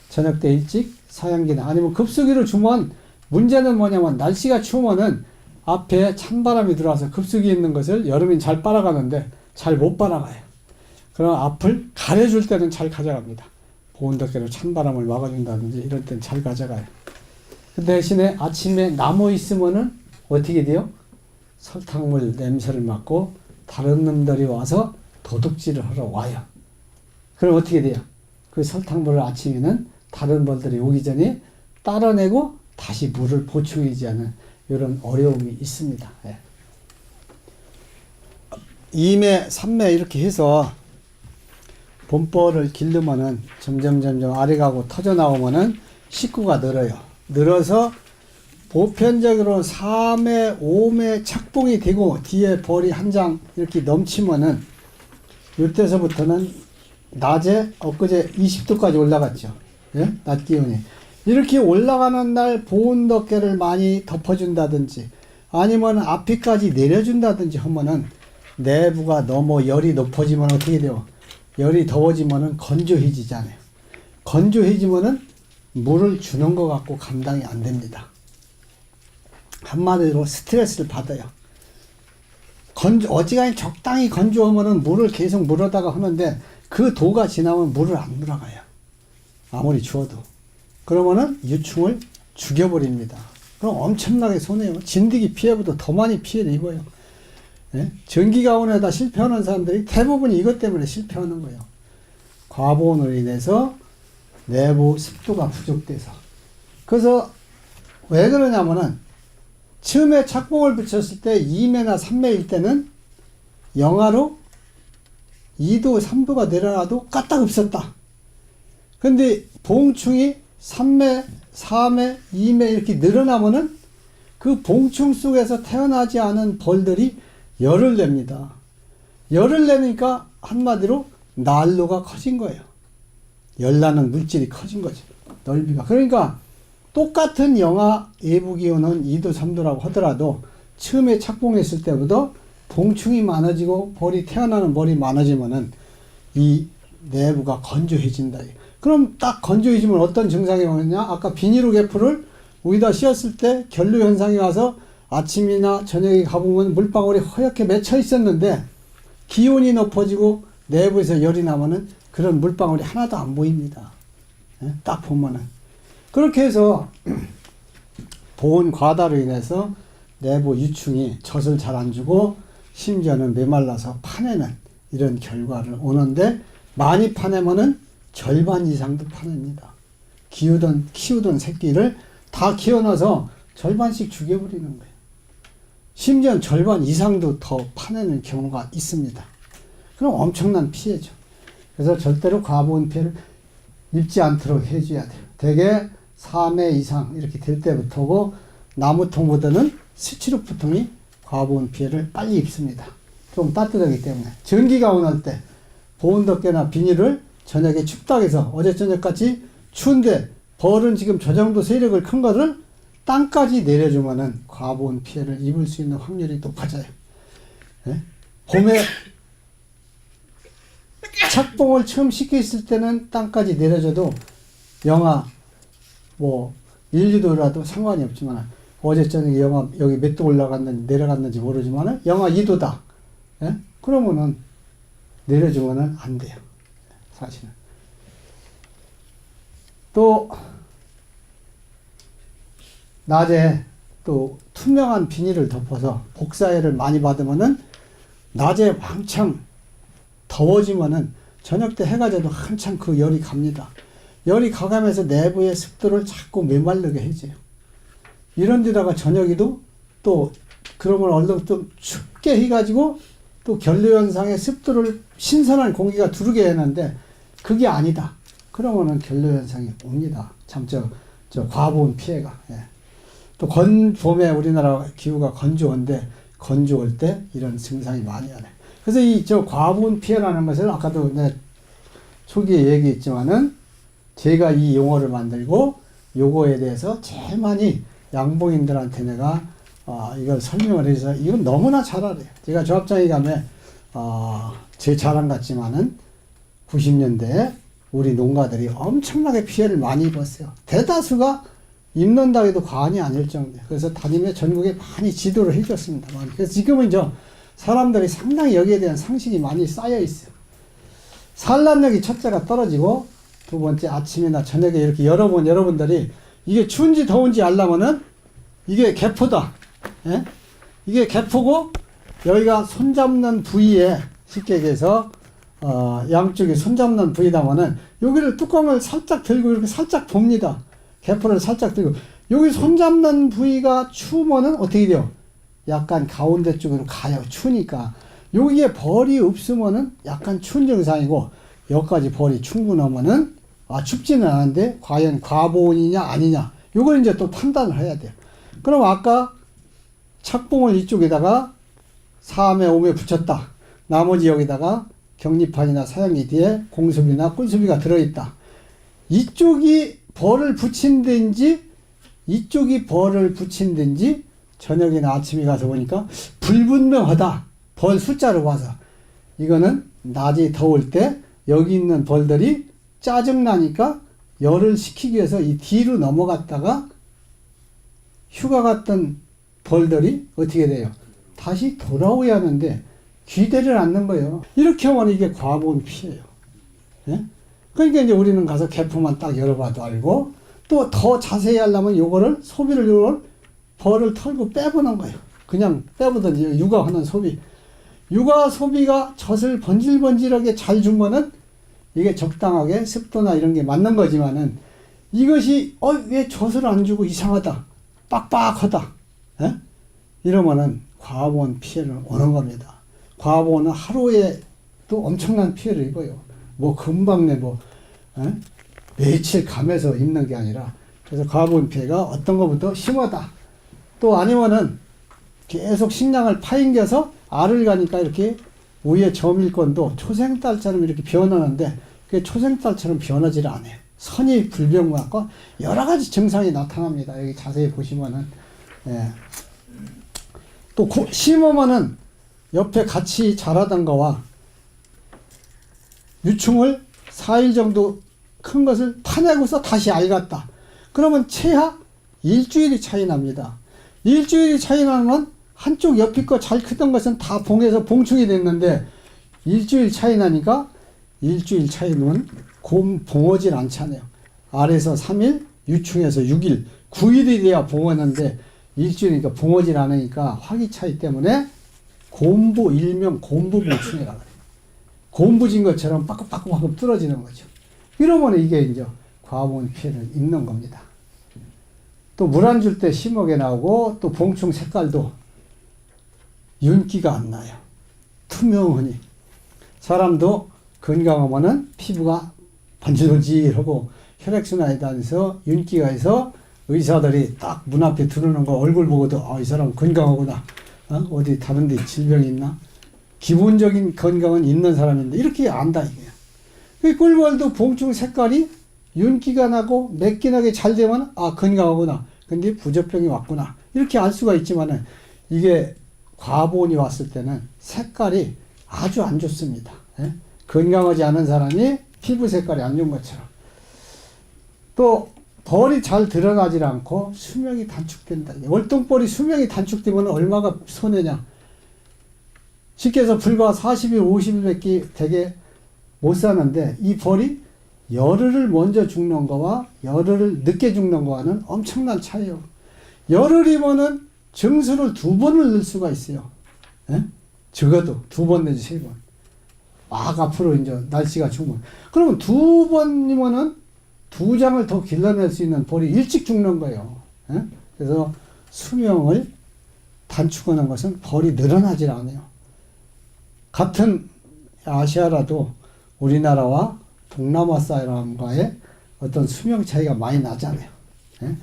저녁 때 일찍 사양기나 아니면 급수기를 주면 문제는 뭐냐면 날씨가 추우면은 앞에 찬바람이 들어와서 급속이 있는 것을 여름엔 잘 빨아가는데 잘 못 빨아가요. 그럼 앞을 가려줄 때는 잘 가져갑니다. 보온덮개로 찬바람을 막아준다든지 이럴 때는 잘 가져가요. 그 대신에 아침에 남아 있으면은 어떻게 돼요? 설탕물 냄새를 맡고 다른 놈들이 와서 도둑질을 하러 와요. 그럼 어떻게 돼요? 그 설탕물을 아침에는 다른 벌들이 오기 전에 따라내고 다시 물을 보충하지 않은 이런 어려움이 있습니다. 예. 2매, 3매 이렇게 해서 봄벌을 기르면은 점점 아래 가고 터져 나오면은 식구가 늘어요. 늘어서 보편적으로 4매, 5매 착봉이 되고 뒤에 벌이 한 장 이렇게 넘치면은 이때서부터는 낮에 엊그제 20도까지 올라갔죠. 예? 낮 기온이. 이렇게 올라가는 날 보온덮개를 많이 덮어준다든지 아니면 앞에까지 내려준다든지 하면은 내부가 너무 열이 높아지면 어떻게 돼요? 열이 더워지면은 건조해지잖아요. 건조해지면은 물을 주는 것 같고 감당이 안 됩니다. 한마디로 스트레스를 받아요. 어지간히 적당히 건조하면은 물을 계속 물어다가 하는데 그 도가 지나면 물을 안 물어가요. 아무리 주어도. 그러면은 유충을 죽여버립니다. 그럼 엄청나게 손해요. 진드기 피해보다 더 많이 피해를 입어요. 예? 전기가온에다 실패하는 사람들이 대부분 이것 때문에 실패하는 거예요. 과보온으로 인해서 내부 습도가 부족돼서. 그래서 왜 그러냐면은 처음에 착봉을 붙였을 때 2매나 3매일 때는 영하로 2도, 3도가 내려놔도 까딱 없었다. 근데 봉충이 3매, 4매, 2매 이렇게 늘어나면은 그 봉충 속에서 태어나지 않은 벌들이 열을 냅니다. 열을 내니까 한마디로 난로가 커진 거예요. 열나는 물질이 커진 거죠. 넓이가. 그러니까 똑같은 영하 외부 기온은 2도, 3도라고 하더라도 처음에 착봉했을 때보다 봉충이 많아지고 벌이 태어나는 벌이 많아지면은 이 내부가 건조해진다. 그럼 딱 건조해지면 어떤 증상이 오느냐? 아까 비닐우개프를 위에다 씌웠을 때 결루 현상이 와서 아침이나 저녁에 가보면 물방울이 허옇게 맺혀 있었는데 기온이 높아지고 내부에서 열이 나면은 그런 물방울이 하나도 안 보입니다. 예? 딱 보면은. 그렇게 해서 보온 과다로 인해서 내부 유충이 젖을 잘 안 주고 심지어는 메말라서 파내는 이런 결과를 오는데 많이 파내면은 절반 이상도 파냅니다. 키우던 새끼를 다 키워놔서 절반씩 죽여버리는 거예요. 심지어 절반 이상도 더 파내는 경우가 있습니다. 그럼 엄청난 피해죠. 그래서 절대로 과보온 피해를 입지 않도록 해줘야 돼요. 대개 3회 이상 이렇게 될 때부터고 나무통보다는 스치루프통이 과보온 피해를 빨리 입습니다. 좀 따뜻하기 때문에. 전기가 온할 때 보온덮개나 비닐을 저녁에 춥다고 해서 어제 저녁같이 추운데 벌은 지금 저 정도 세력을 큰 거를 땅까지 내려주면은 과보온 피해를 입을 수 있는 확률이 높아져요. 예? 봄에 착봉을 처음 시켰을 때는 땅까지 내려줘도 영하 1, 2도라도 상관이 없지만 어제 저녁에 영하 여기 몇 도 올라갔는지 내려갔는지 모르지만 영하 2도다. 예? 그러면은 내려주면은 안 돼요. 사실은. 또 낮에 또 투명한 비닐을 덮어서 복사열을 많이 받으면은 낮에 왕창 더워지면은 저녁 때 해가 져도 한참 그 열이 갑니다. 열이 가가면서 내부의 습도를 자꾸 메말르게 해줘요. 이런 데다가 저녁에도 또 그러면 얼른 좀 춥게 해가지고 또 결로현상의 습도를 신선한 공기가 두르게 하는데 그게 아니다. 그러면은 결로현상이 옵니다. 참 저 과보온 피해가. 예. 또 봄에 우리나라 기후가 건조한데 건조할 때 이런 증상이 많이 와요. 그래서 이 저 과보온 피해라는 것을 아까도 내가 초기에 얘기했지만은 제가 이 용어를 만들고 요거에 대해서 제일 많이 양봉인들한테 내가 이걸 설명을 해서 이건 너무나 잘 알아요. 제가 조합장에 가면 제 자랑 같지만은 90년대에 우리 농가들이 엄청나게 피해를 많이 입었어요. 대다수가 입는다 해도 과언이 아닐 정도예요. 그래서 다니며 전국에 많이 지도를 해줬습니다. 그래서 지금은 이제 사람들이 상당히 여기에 대한 상식이 많이 쌓여 있어요. 산란력이 첫째가 떨어지고 두 번째 아침이나 저녁에 이렇게 여러분들이 이게 추운지 더운지 알려면은 이게 개포다. 예? 이게 개포고 여기가 손잡는 부위에 쉽게 얘기해서 양쪽에 손잡는 부위다면은 여기를 뚜껑을 살짝 들고 이렇게 살짝 봅니다. 개포를 살짝 들고 여기 손잡는 부위가 추우면은 어떻게 돼요? 약간 가운데 쪽으로 가요. 추우니까. 여기에 벌이 없으면은 약간 추운 증상이고 여기까지 벌이 충분하면은 춥지는 않은데 과연 과보온이냐 아니냐 요걸 이제 또 판단을 해야 돼요. 그럼 아까 착봉을 이쪽에다가 4매 5매 붙였다. 나머지 여기다가 격리판이나 사양기 뒤에 공수비나 꿀수비가 들어있다. 이쪽이 벌을 붙인 데인지 이쪽이 벌을 붙인 데인지 저녁이나 아침에 가서 보니까 불분명하다. 벌 숫자로 봐서 이거는 낮이 더울 때 여기 있는 벌들이 짜증나니까 열을 식히기 위해서 이 뒤로 넘어갔다가 휴가 갔던 벌들이 어떻게 돼요? 다시 돌아오야 하는데 기대를 않는 거예요. 이렇게 하면 이게 과보온 피해요. 예? 그러니까 이제 우리는 가서 개포만 딱 열어봐도 알고 또 더 자세히 하려면 요거를 요걸 벌을 털고 빼보는 거예요. 그냥 빼보든지 육아하는 소비. 육아 소비가 젖을 번질번질하게 잘 주면은 이게 적당하게 습도나 이런 게 맞는 거지만은 이것이 왜 젖을 안 주고 이상하다. 빡빡하다. 에? 이러면은 과보온 피해를 오는 겁니다. 과보온은 하루에 또 엄청난 피해를 입어요. 뭐 금방 며칠 감에서 입는 게 아니라 그래서 과보온 피해가 어떤 것부터 심하다. 또 아니면은 계속 식량을 파인겨서 알을 가니까 이렇게 위에 점일권도 초생딸처럼 이렇게 변하는데 그게 초생딸처럼 변하지 않아요. 선이 불병하고 여러 가지 증상이 나타납니다. 여기 자세히 보시면은 또 심으면은 옆에 같이 자라던 거와 유충을 4일 정도 큰 것을 파내고서 다시 알 같다. 그러면 최하 일주일이 차이 납니다. 일주일이 차이 나면 한쪽 옆이 거 잘 크던 것은 다 봉해서 봉충이 됐는데 일주일 차이 나니까 일주일 차이는 봉하진 않잖아요. 알에서 3일, 유충에서 6일, 9일이 돼야 봉하는데 일주일이니까 봉하진 않으니까 화기 차이 때문에 곰부, 일명 곰부봉충이라고 그래요. 곰부진 것처럼 빠끔빠끔빠끔 뚫어지는 거죠. 이러면 이게 이제 과보온 피해를 입는 겁니다. 또 물 안 줄 때 심하게 나오고 또 봉충 색깔도 윤기가 안 나요. 투명하니. 사람도 건강하면은 피부가 번질번질하고 혈액순환에 다해서 윤기가 해서 의사들이 딱 문 앞에 들어오는 거 얼굴 보고도 이 사람 건강하구나. 어디 다른 데 질병이 있나? 기본적인 건강은 있는 사람인데 이렇게 안다 이게요. 그 꿀벌도 봉충 색깔이 윤기가 나고 매끈하게 잘 되면 건강하구나. 근데 부적병이 왔구나. 이렇게 알 수가 있지만은 이게 과보온이 왔을 때는 색깔이 아주 안 좋습니다. 예? 건강하지 않은 사람이 피부 색깔이 안 좋은 것처럼. 또 벌이 잘 드러나지 않고 수명이 단축된다. 월동벌이 수명이 단축되면 얼마가 손해냐. 쉽게 해서 불과 40일, 50일밖에 되게 못 사는데 이 벌이 열흘을 먼저 죽는 거와 열흘을 늦게 죽는 거와는 엄청난 차이요. 열흘이면은 증수를 2번을 넣을 수가 있어요. 예? 적어도 2번 내지 3번. 앞으로 이제 날씨가 추우면. 그러면 2번이면은 2장을 더 길러낼 수 있는 벌이 일찍 죽는 거예요. 예? 그래서 수명을 단축하는 것은 벌이 늘어나질 않아요. 같은 아시아라도 우리나라와 동남아 사람과의 어떤 수명 차이가 많이 나잖아요. 예?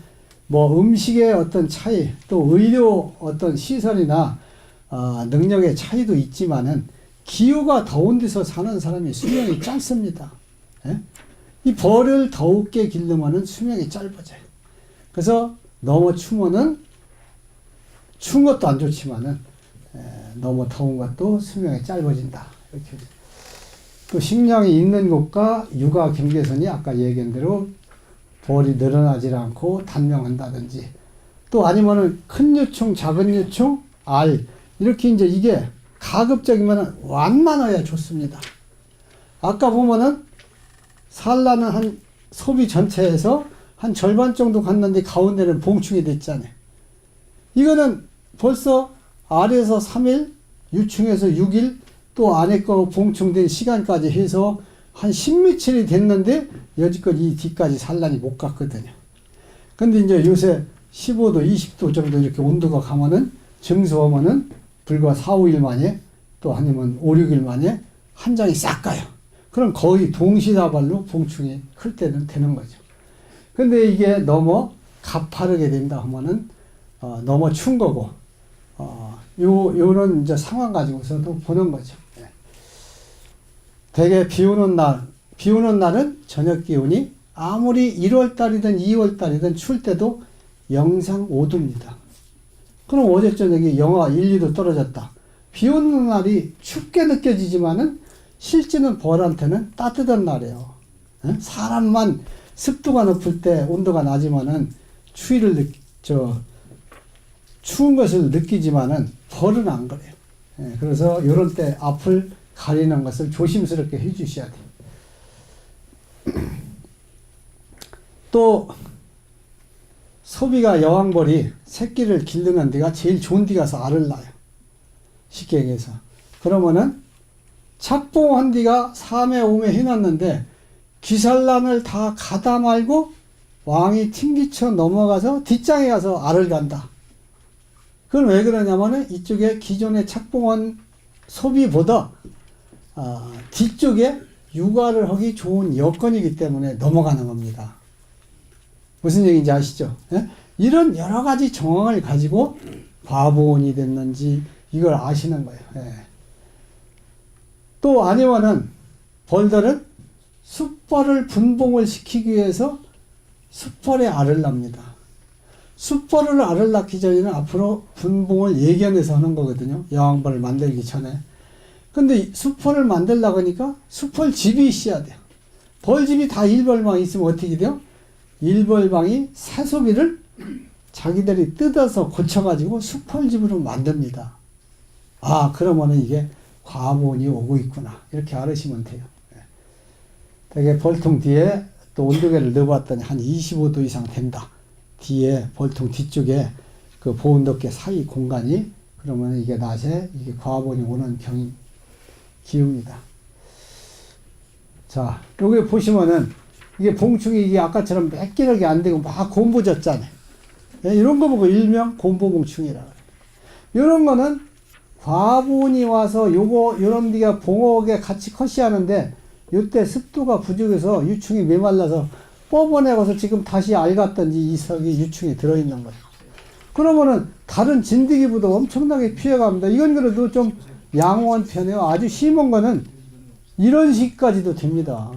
뭐 음식의 어떤 차이, 또 의료 어떤 시설이나 능력의 차이도 있지만은 기후가 더운 데서 사는 사람이 수명이 짧습니다. 예? 이 벌을 더욱게 기르면은 수명이 짧아져요. 그래서 너무 추면은 추운 것도 안 좋지만은 너무 더운 것도 수명이 짧아진다. 이렇게. 또 식량이 있는 곳과 육아 경계선이 아까 얘기한 대로 벌이 늘어나질 않고 단명한다든지, 또 아니면은 큰 유충, 작은 유충, 알, 이렇게 이제 이게 가급적이면 완만해야 좋습니다. 아까 보면은 산란은 한 소비 전체에서 한 절반 정도 갔는데 가운데는 봉충이 됐잖아요. 이거는 벌써 알에서 3일, 유충에서 6일, 또 안에 거 봉충된 시간까지 해서 한 10며칠이 됐는데 여지껏 이 뒤까지 산란이 못 갔거든요. 근데 이제 요새 15도, 20도 정도 이렇게 온도가 가면은 증수하면은 불과 4, 5일 만에, 또 아니면 5, 6일 만에 한 장이 싹 가요. 그럼 거의 동시다발로 봉충이 클 때는 되는 거죠. 근데 이게 너무 가파르게 된다 하면은 너무 추운 거고, 요런 이제 상황 가지고서도 보는 거죠. 예. 대개 비 오는 날은 저녁 기온이 아무리 1월달이든 2월달이든 추울 때도 영상 5도입니다. 그럼 어제 저녁에 영하 1, 2도 떨어졌다. 비 오는 날이 춥게 느껴지지만은 실제는 벌한테는 따뜻한 날이에요. 예? 사람만 습도가 높을 때 온도가 낮으면은 추운 것을 느끼지만은 벌은 안 그래요. 예, 그래서 이런 때 앞을 가리는 것을 조심스럽게 해 주셔야 돼요. 또 소비가 여왕벌이 새끼를 기르는 데가 제일 좋은 데 가서 알을 낳아요. 쉽게 얘기해서. 그러면은 착봉한 데가 3회 5회 해놨는데 귀산란을 다 가다 말고 왕이 튕기쳐 넘어가서 뒷장에 가서 알을 간다. 그건 왜 그러냐면은 이쪽에 기존의 착봉한 소비보다 뒤쪽에 육아를 하기 좋은 여건이기 때문에 넘어가는 겁니다. 무슨 얘기인지 아시죠? 예? 이런 여러 가지 정황을 가지고 과보온이 됐는지 이걸 아시는 거예요. 예. 또 아니면은 벌들은 숫벌을 분봉을 시키기 위해서 숫벌에 알을 낳습니다. 숫벌을 알을 낳기 전에는 앞으로 분봉을 예견해서 하는 거거든요. 여왕벌을 만들기 전에. 근데 숫벌을 만들려고 하니까 숫벌 집이 있어야 돼요. 벌집이 다 일벌방이 있으면 어떻게 돼요? 일벌방이 새소비를 자기들이 뜯어서 고쳐가지고 숫벌집으로 만듭니다. 그러면은 이게 과보온이 오고 있구나. 이렇게 알으시면 돼요. 되게 벌통 뒤에 또 온도계를 넣어봤더니 한 25도 이상 된다. 뒤에 벌통 뒤쪽에 그 보온덮개 사이 공간이, 그러면 이게 낮에 이게 과보온이 오는 기후입니다. 자, 여기 보시면은 이게 봉충이 이게 아까처럼 매끼하게 안 되고 막 곰보졌잖아요. 이런 거 보고 일명 곰보봉충이라 그래요. 이런 거는 과보온이 와서 요런 데가 봉옥에 같이 컷이하는데 요때 습도가 부족해서 유충이 메말라서 뽑아내고서 지금 다시 알 같던지 이석이 유충이 들어있는 거예요. 그러면은 다른 진드기보다 엄청나게 피해갑니다. 이건 그래도 좀 양호한 편이에요. 아주 심한 거는 이런 식까지도 됩니다.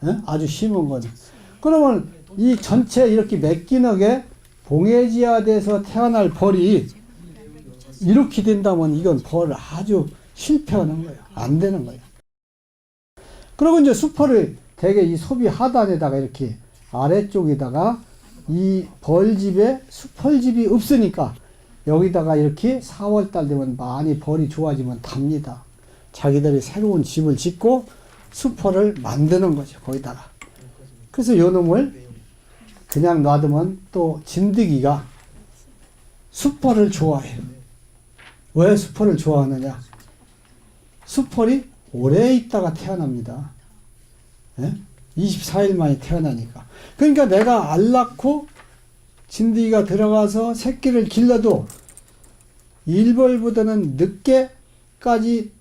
예? 아주 심한 거는. 그러면 이 전체 이렇게 매끼너게 봉해지하돼서 태어날 벌이 이렇게 된다면 이건 벌 아주 실패하는 거예요. 안 되는 거예요. 그리고 이제 수퍼를 대개 이 소비 하단에다가 이렇게 아래쪽에다가 이 벌집에 수펄집이 없으니까 여기다가 이렇게 4월달 되면 많이 벌이 좋아지면 답니다. 자기들이 새로운 집을 짓고 수퍼를 만드는 거죠. 거기다가. 그래서 요 놈을 그냥 놔두면 또 진드기가 수펄을 좋아해요. 왜 수펄을 좋아하느냐? 수펄이 오래 있다가 태어납니다. 예? 24일 만에 태어나니까. 그러니까 내가 알 낳고 진드기가 들어가서 새끼를 길러도 일벌보다는 늦게까지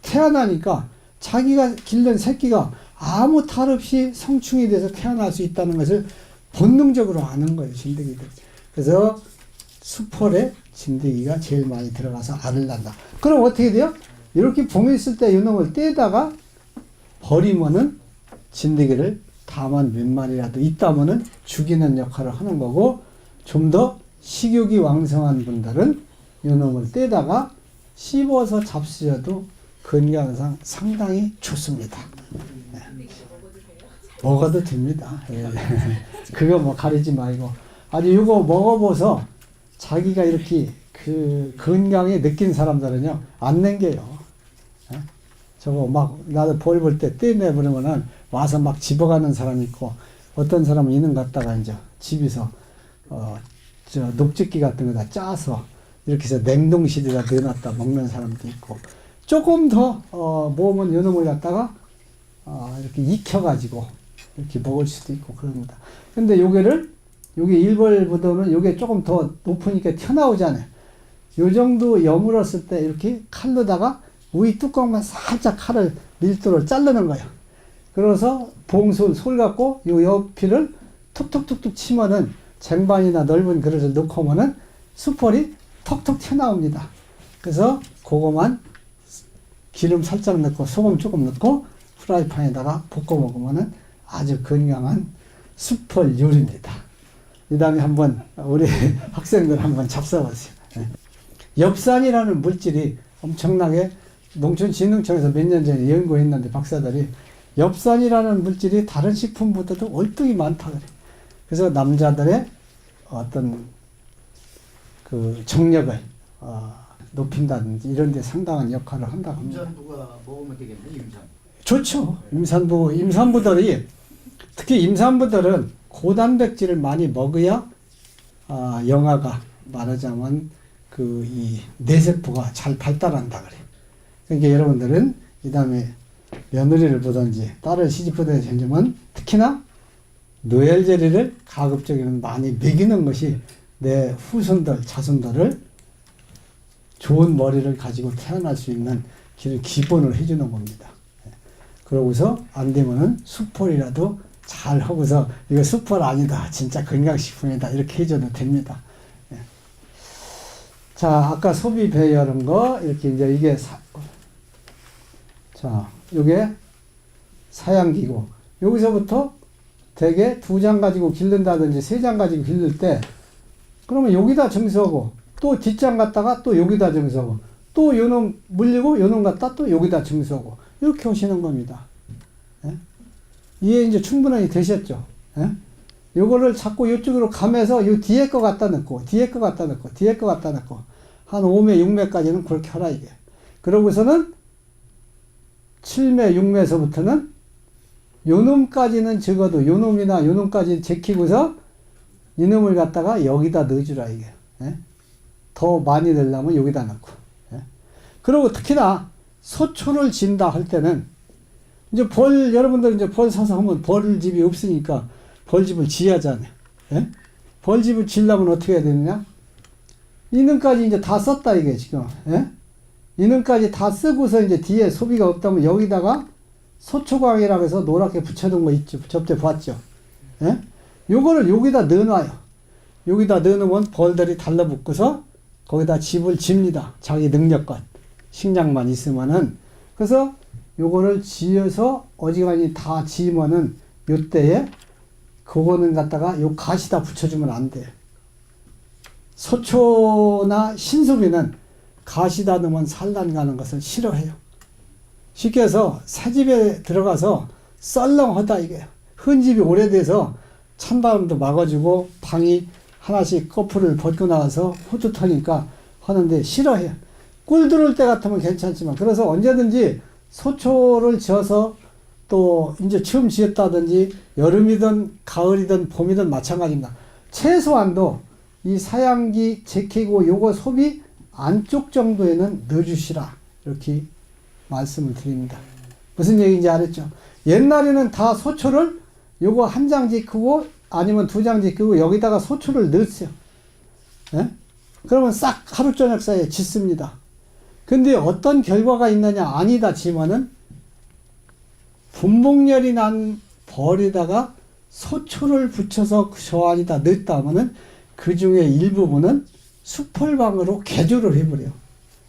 태어나니까 자기가 길른 새끼가 아무 탈 없이 성충이 돼서 태어날 수 있다는 것을 본능적으로 아는 거예요, 진드기들. 그래서 수펄에 진드기가 제일 많이 들어가서 알을 낳는다. 그럼 어떻게 돼요? 이렇게 봉에 있을 때 이놈을 떼다가 버리면은 진드기를 다만 몇 마리라도 있다면은 죽이는 역할을 하는 거고, 좀 더 식욕이 왕성한 분들은 이놈을 떼다가 씹어서 잡수셔도 건강상 상당히 좋습니다. 네. 먹어도 됩니다. 예. 그거 뭐 가리지 말고 아주 이거 먹어보서 자기가 이렇게 그 건강에 느낀 사람들은요 안 남겨요. 예? 저거 막 나도 볼 볼 때 떼내버리면은 와서 막 집어가는 사람 있고 어떤 사람은 이는 갖다가 이제 집에서 저 녹즙기 같은 거다 짜서 이렇게 해서 냉동실에다 넣어놨다 먹는 사람도 있고 조금 더 모으면 요놈을 갖다가 이렇게 익혀가지고 이렇게 먹을 수도 있고 그럽니다. 근데 요게 일벌보다는 요게 조금 더 높으니까 튀어나오잖아요. 요 정도 여물었을 때 이렇게 칼로다가 위 뚜껑만 살짝 칼을 밀도를 자르는 거예요. 그래서 솔 갖고 요 옆피를 툭툭툭툭 치면은 쟁반이나 넓은 그릇을 넣고 오면은 수펄이 톡톡 튀어나옵니다. 그래서 그거만 기름 살짝 넣고 소금 조금 넣고 프라이팬에다가 볶아 먹으면은 아주 건강한 수펄 요리입니다. 이 다음에 한번 우리 학생들 한번 잡숴보세요. 엽산이라는 물질이 엄청나게 농촌진흥청에서 몇 년 전에 연구했는데 박사들이 엽산이라는 물질이 다른 식품보다도 월등히 많다 그래. 그래서 남자들의 어떤 그 정력을 높인다든지 이런 데 상당한 역할을 한다고 합니다. 임산부가 먹으면 되겠네, 임산부. 좋죠. 임산부들이 특히 임산부들은 고단백질을 많이 먹어야 영아가 말하자면 그 이 뇌세포가 잘 발달한다 그래. 그러니까 여러분들은 이 다음에 며느리를 보든지 딸을 시집 보든지 하면 특히나 노엘제리를 가급적이면 많이 먹이는 것이 내 후손들, 자손들을 좋은 머리를 가지고 태어날 수 있는 기본을 해주는 겁니다. 그러고서 안 되면은 수펄이라도 잘 하고서 이거 수펄 아니다, 진짜 건강식품이다 이렇게 해줘도 됩니다. 자, 아까 소비 배열한 거 이렇게 이제 이게 자, 요게 사양기고 여기서부터 대개 2장 가지고 길른다든지 3장 가지고 길를 때 그러면 여기다 정수하고 또 뒷장 갖다가 또 여기다 정수하고 또 요놈 물리고 요놈 갖다 또 여기다 정수하고 이렇게 오시는 겁니다. 예? 이해 이제 충분히 되셨죠? 예? 요거를 자꾸 이쪽으로 가면서 요 뒤에 거 갖다 넣고 뒤에 거 갖다 넣고 뒤에 거 갖다 넣고 한 5매 6매까지는 그렇게 하라 이게. 그러고서는 7매 6매서부터는 요놈까지는 적어도 요놈이나 요놈까지 제키고서 이놈을 갖다가 여기다 넣어주라 이게. 예? 더 많이 넣으려면 여기다 넣고. 예? 그리고 특히나 소초를 진다 할 때는 이제 여러분들 이제 벌 사서 하면 벌집이 없으니까 벌집을 지어야잖아요. 예? 벌집을 지려면 어떻게 해야 되느냐? 이놈까지 이제 다 썼다 이게 지금. 예? 이놈까지 다 쓰고서 이제 뒤에 소비가 없다면 여기다가 소초광이라고 해서 노랗게 붙여둔 거 있죠. 접대 봤죠. 예? 요거를 여기다 넣어놔요. 여기다 넣어놓으면 벌들이 달라붙고서 거기다 집을 집니다. 자기 능력껏. 식량만 있으면은. 그래서 요거를 지어서 어지간히 다 지으면은 요때에 그거는 갖다가 요 가시다 붙여주면 안 돼요. 소초나 신소비는 가시다 넣으면 산란 가는 것을 싫어해요. 쉽게 해서 새집에 들어가서 썰렁하다 이게. 흔집이 오래돼서 찬바람도 막아주고 방이 하나씩 커플을 벗고 나와서 호두 터니까 하는데 싫어해요. 꿀 들어올 때 같으면 괜찮지만 그래서 언제든지 소초를 지어서 또 이제 처음 지었다든지 여름이든 가을이든 봄이든 마찬가지입니다. 최소한도 이 사양기 제키고 요거 소비 안쪽 정도에는 넣어주시라 이렇게 말씀을 드립니다. 무슨 얘기인지 알았죠? 옛날에는 다 소초를 요거 한 장 지키고 아니면 2장 지키고 여기다가 소초를 넣었어요. 예? 그러면 싹 하루 저녁 사이에 짓습니다. 근데 어떤 결과가 있느냐? 아니다 지면은 분봉열이 난 벌에다가 소초를 붙여서 저 안에다 넣었다 하면은 그 중에 일부분은 수펄방으로 개조를 해버려요.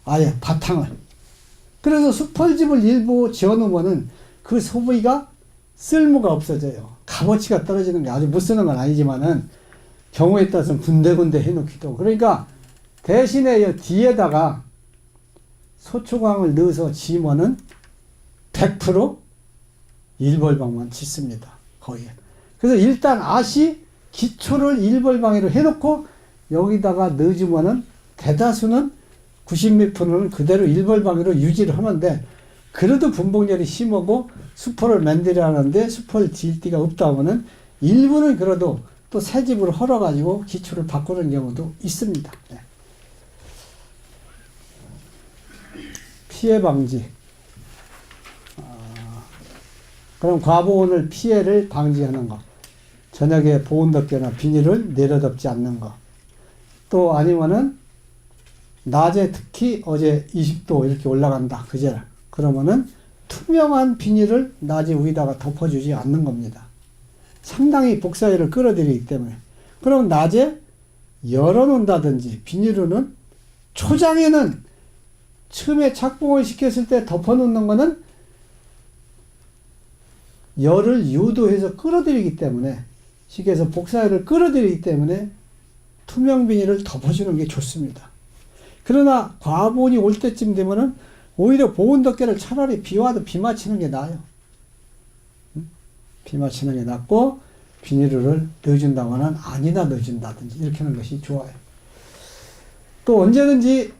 아예 바탕을. 그래서 수펄집을 일부 지어놓으면은 그 소비가 쓸모가 없어져요. 값어치가 떨어지는 게 아주 못 쓰는 건 아니지만은 경우에 따라서는 군데군데 해놓기도 하고. 그러니까 대신에 뒤에다가 소초광을 넣어서 지으면은 100% 일벌방만 짓습니다. 거기에. 그래서 일단 아시 기초를 일벌방위로 해놓고 여기다가 넣어주면은 대다수는 90몇 프로는 그대로 일벌방위로 유지를 하는데 그래도 분봉열이 심하고 수포를 만들어야 하는데 수포를 지을 데가 없다 하면은 일부는 그래도 또 새 집을 헐어가지고 기초를 바꾸는 경우도 있습니다. 네. 피해 방지. 그럼 과보온을 피해를 방지하는 것. 저녁에 보온 덮개나 비닐을 내려덮지 않는 것. 또 아니면은 낮에 특히 어제 20도 이렇게 올라간다. 그제 그러면은 투명한 비닐을 낮에 위에다가 덮어주지 않는 겁니다. 상당히 복사열을 끌어들이기 때문에. 그럼 낮에 열어놓는다든지 비닐로는 초장에는 처음에 착봉을 시켰을 때 덮어놓는 거는 열을 유도해서 끌어들이기 때문에 식에서 복사열을 끌어들이기 때문에 투명 비닐을 덮어주는 게 좋습니다. 그러나 과보온이 올 때쯤 되면은 오히려 보온 덮개를 차라리 비 와도 비 맞히는 게 나아요. 비 맞히는 게 낫고 비닐을 넣어준다거나 아니다 넣어준다든지 이렇게 하는 것이 좋아요. 또 언제든지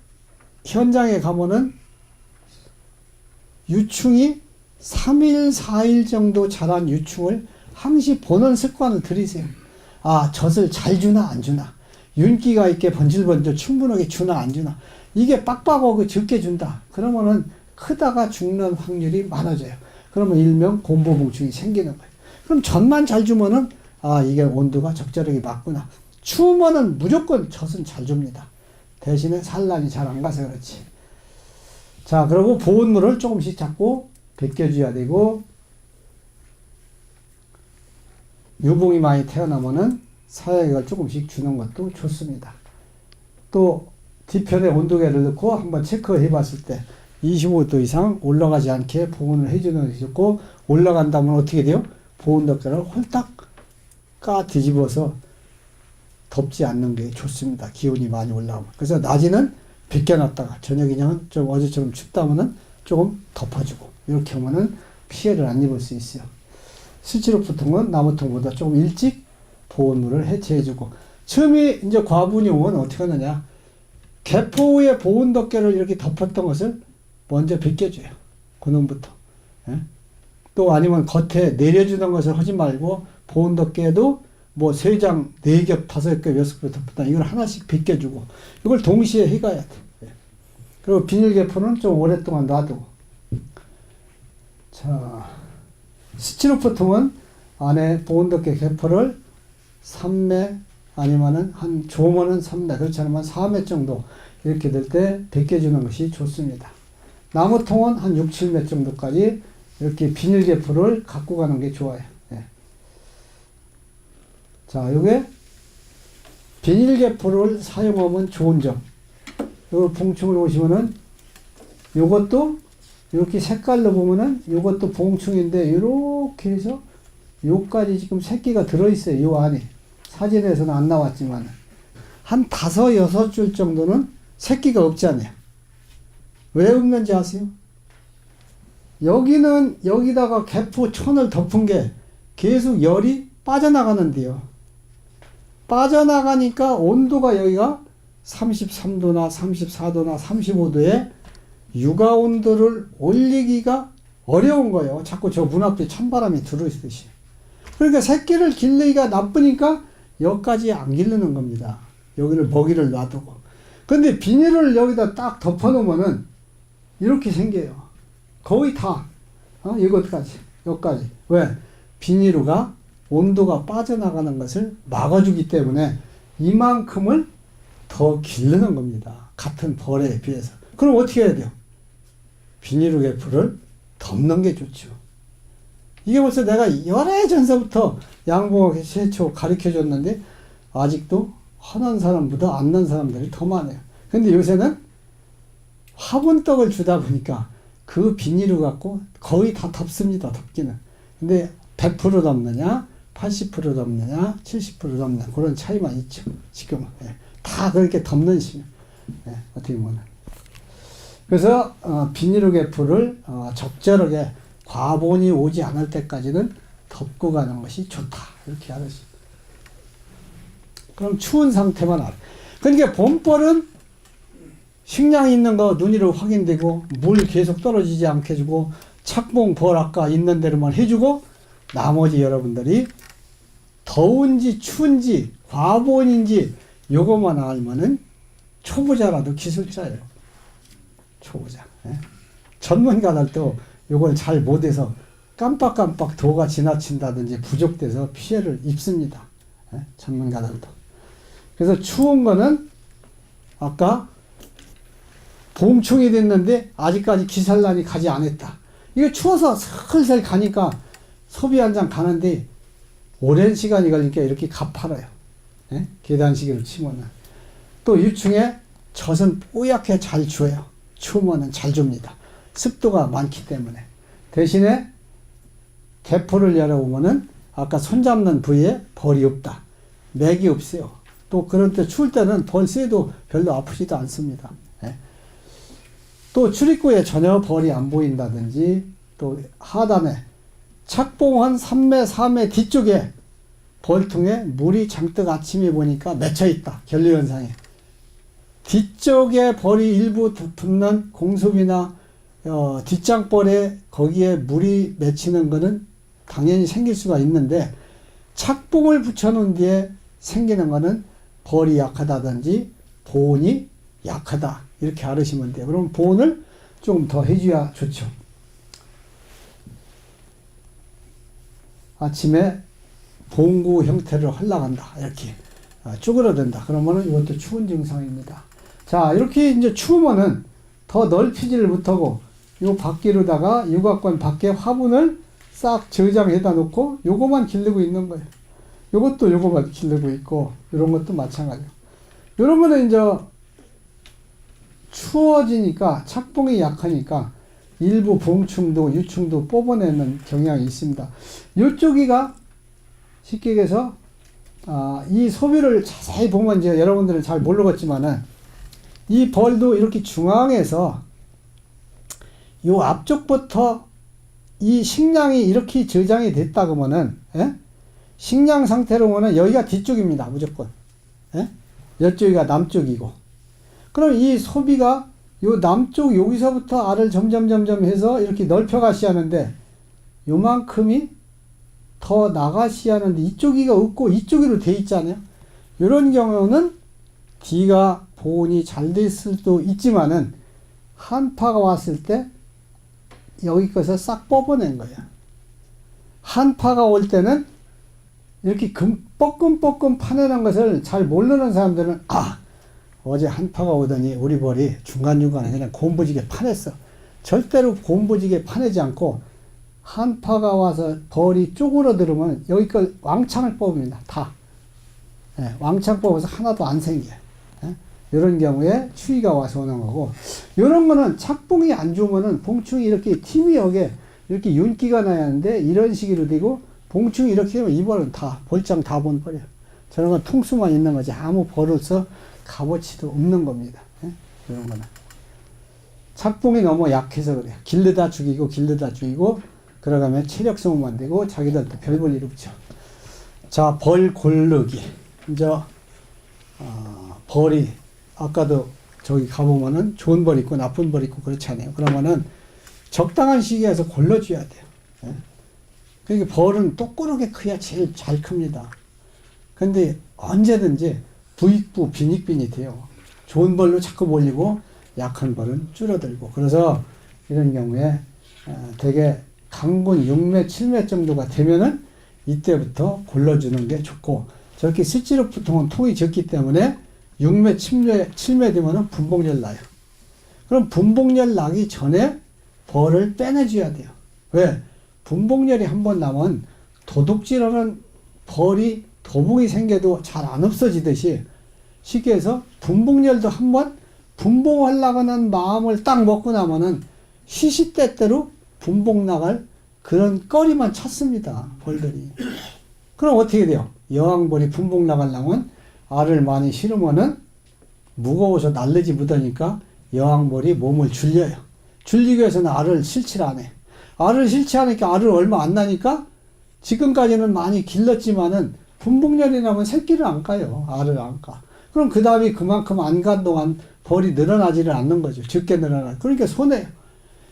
현장에 가면은 유충이 3일, 4일 정도 자란 유충을 항시 보는 습관을 들이세요. 아, 젖을 잘 주나 안 주나, 윤기가 있게 번질번질 충분하게 주나 안 주나, 이게 빡빡하고 적게 준다. 그러면은 크다가 죽는 확률이 많아져요. 그러면 일명 곰보붕충이 생기는 거예요. 그럼 젖만 잘 주면은 아, 이게 온도가 적절하게 맞구나. 추우면은 무조건 젖은 잘 줍니다. 대신에 산란이 잘 안 가서 그렇지. 자, 그리고 보온물을 조금씩 자꾸 벗겨줘야 되고, 유봉이 많이 태어나면은 사약을 조금씩 주는 것도 좋습니다. 또 뒤편에 온도계를 넣고 한번 체크해 봤을 때 25도 이상 올라가지 않게 보온을 해주는 것이 좋고, 올라간다면 어떻게 돼요? 보온 덮개를 홀딱 까 뒤집어서 덮지 않는 게 좋습니다. 기온이 많이 올라오면. 그래서 낮에는 벗겨놨다가 저녁이면 좀 어제처럼 춥다면은 조금 덮어주고, 이렇게 하면은 피해를 안 입을 수 있어요. 스티로폼통은 나무통보다 조금 일찍 보온물을 해체해주고, 처음에 이제 과분이 오면 어떻게 하느냐, 개포 후에 보온 덮개를 이렇게 덮었던 것을 먼저 벗겨줘요. 그놈부터. 예? 또 아니면 겉에 내려주는 것을 하지 말고 보온 덮개도 뭐 3장, 4겹, 5겹, 6겹 덮었다. 이걸 하나씩 벗겨주고, 이걸 동시에 해가야 돼. 예. 그리고 비닐 개포는 좀 오랫동안 놔두고. 자, 스티로폼통은 안에 보온 덮개 개포를 3매 아니면은 한 조면은 3매, 그렇지 않으면 4매 정도 이렇게 될 때 벗겨주는 것이 좋습니다. 나무통은 한 6, 7매 정도까지 이렇게 비닐 개포를 갖고 가는 게 좋아요. 예. 자, 요게 비닐 개포를 사용하면 좋은 점. 요 봉충을 보시면은 요것도 이렇게 색깔로 보면은 요것도 봉충인데 요렇게 해서 요까지 지금 새끼가 들어있어요. 요 안에. 사진에서는 안 나왔지만 한 5, 6줄 정도는 새끼가 없잖아요. 왜 없는지 아세요? 여기는 여기다가 개포 천을 덮은 게 계속 열이 빠져나가는데요. 빠져나가니까 온도가 여기가 33도나 34도나 35도에 육아 온도를 올리기가 어려운 거예요. 자꾸 저 문 앞에 찬바람이 들어있듯이. 그러니까 새끼를 길르기가 나쁘니까 여기까지 안 기르는 겁니다. 여기를 먹이를 놔두고. 근데 비닐을 여기다 딱 덮어놓으면은 이렇게 생겨요. 거의 다. 이것까지. 여기까지. 왜? 비닐루가 온도가 빠져나가는 것을 막아주기 때문에 이만큼을 더 기르는 겁니다. 같은 벌에 비해서. 그럼 어떻게 해야 돼요? 비닐루 개포를 덮는 게 좋죠. 이게 벌써 내가 열애 전서부터 양봉학 세초 가르쳐 줬는데 아직도 하는 사람보다 안 난 사람들이 더 많아요. 근데 요새는 화분떡을 주다 보니까 그 비닐을 갖고 거의 다 덮습니다. 덮기는. 근데 100% 덮느냐 80% 덮느냐 70% 덮느냐 그런 차이만 있죠. 지금은. 예. 다 그렇게 덮는 식. 예. 어떻게 보면. 그래서 비닐루 개포를 적절하게 과본이 오지 않을 때까지는 덮고 가는 것이 좋다. 이렇게 알았어요. 그럼 추운 상태만 알아. 그러니까 봄벌은 식량이 있는 거 눈으로 확인되고 물 계속 떨어지지 않게 해주고 착봉 벌 아까 있는 대로만 해주고 나머지 여러분들이 더운지 추운지 과본인지 요것만 알면은 초보자라도 기술자예요. 초보자. 예? 전문가들도 요걸 잘 못해서 깜빡깜빡 도가 지나친다든지 부족돼서 피해를 입습니다. 예? 전문가들도. 그래서 추운 거는 아까 봄충이 됐는데 아직까지 기산란이 가지 않았다. 이게 추워서 슬슬 가니까 소비 한 장 가는데 오랜 시간이 걸리니까 이렇게 가팔아요. 예? 계단시계로 치면은. 또 유충에 젖은 뽀얗게 잘 줘요. 추우면은 잘 줍니다. 습도가 많기 때문에. 대신에 대포를 열어보면은 아까 손잡는 부위에 벌이 없다. 맥이 없어요. 또 그런 때 추울 때는 벌 쐬도 별로 아프지도 않습니다. 예? 또 출입구에 전혀 벌이 안 보인다든지 또 하단에 착봉한 3매, 4매 뒤쪽에 벌통에 물이 잔뜩 아침에 보니까 맺혀 있다. 결류현상에. 뒤쪽에 벌이 일부 붙는 공습이나 뒷장벌에 거기에 물이 맺히는 거는 당연히 생길 수가 있는데 착봉을 붙여놓은 뒤에 생기는 거는 벌이 약하다든지 보온이 약하다. 이렇게 알으시면 돼요. 그럼 보온을 좀 더 해줘야 좋죠. 아침에 봉구 형태를 흘러간다. 이렇게 쭈그러든다. 그러면은 이것도 추운 증상입니다. 자, 이렇게 이제 추우면은 더 넓히지를 못하고 요 밖으로다가 유곽관 밖에 화분을 싹 저장해다 놓고 요거만 기르고 있는 거예요. 요것도 요거만 기르고 있고 이런 것도 마찬가지예요. 이러면은 이제 추워지니까 착봉이 약하니까 일부 봉충도 유충도 뽑아내는 경향이 있습니다. 요쪽이가 쉽게 얘기해서 이 소비를 자세히 보면 이제 여러분들은 잘 모르겠지만은 이 벌도 이렇게 중앙에서 요 앞쪽부터 이 식량이 이렇게 저장이 됐다 그러면은 예? 식량 상태로 보면 여기가 뒤쪽입니다. 무조건. 예? 이쪽이가 남쪽이고. 그럼 이 소비가 요 남쪽 여기서부터 알을 점점 해서 이렇게 넓혀가시 하는데 요만큼이 더 나가시 하는데 이쪽이가 없고 이쪽으로 돼 있잖아요. 이런 경우는 D가 보온이 잘 됐을 수도 있지만은 한파가 왔을 때 여기 것을 싹 뽑아낸 거야. 한파가 올 때는 이렇게 뻐끔뻐끔 파내는 것을 잘 모르는 사람들은 어제 한파가 오더니 우리 벌이 중간중간에 그냥 곰부지게 파냈어. 절대로 곰부지게 파내지 않고 한파가 와서 벌이 쪼그러들으면 여기 걸 왕창을 뽑습니다. 다. 예, 왕창 뽑아서 하나도 안 생겨요. 예? 이런 경우에 추위가 와서 오는 거고, 이런 거는 착봉이 안 좋으면은 봉충이 이렇게 티미하게 이렇게 윤기가 나야 하는데 이런 식으로 되고 봉충이 이렇게 되면 이 벌은 다 벌장 다 본버려요. 저런 건 통수만 있는 거지 아무 벌로서 값어치도 없는 겁니다. 예? 이런 거는 착봉이 너무 약해서 그래요. 길르다 죽이고 그러가면 체력 소모만 되고 자기들도 별 볼 일 없죠. 자, 벌 고르기. 이제 벌이 아까도 저기 가보면은 좋은 벌 있고 나쁜 벌 있고 그렇잖아요. 그러면은 적당한 시기에서 골라줘야 돼요. 예? 그러니까 벌은 똑고르게 커야 제일 잘 큽니다. 근데 언제든지 부익부 빈익빈이 돼요. 좋은 벌로 자꾸 몰리고 약한 벌은 줄어들고. 그래서 이런 경우에 되게 강군 6매 7매 정도가 되면은 이때부터 골라주는 게 좋고, 저렇게 실제로 보통은 통이 적기 때문에 6매 7매 되면은 분봉열 나요. 그럼 분봉열 나기 전에 벌을 빼내줘야 돼요. 왜? 분봉열이 한번 나면 도둑질하는 벌이 도복이 생겨도 잘 안 없어지듯이 쉽게 해서 분봉열도 한번 분봉하려고 하는 마음을 딱 먹고 나면은 시시때때로 분봉 나갈 그런 거리만 찾습니다. 벌들이. 그럼 어떻게 돼요? 여왕벌이 분봉 나가려면 알을 많이 실으면은 무거워서 날르지 못하니까 여왕벌이 몸을 줄여요. 줄이기 위해서는 알을 실치를 안 해. 알을 실치하니까 알을 얼마 안 나니까 지금까지는 많이 길렀지만은 분봉년이 나면 새끼를 안 까요. 알을 안 까. 그럼 그 다음에 그만큼 안 간 동안 벌이 늘어나지를 않는 거죠. 적게 늘어나. 그러니까 손해요.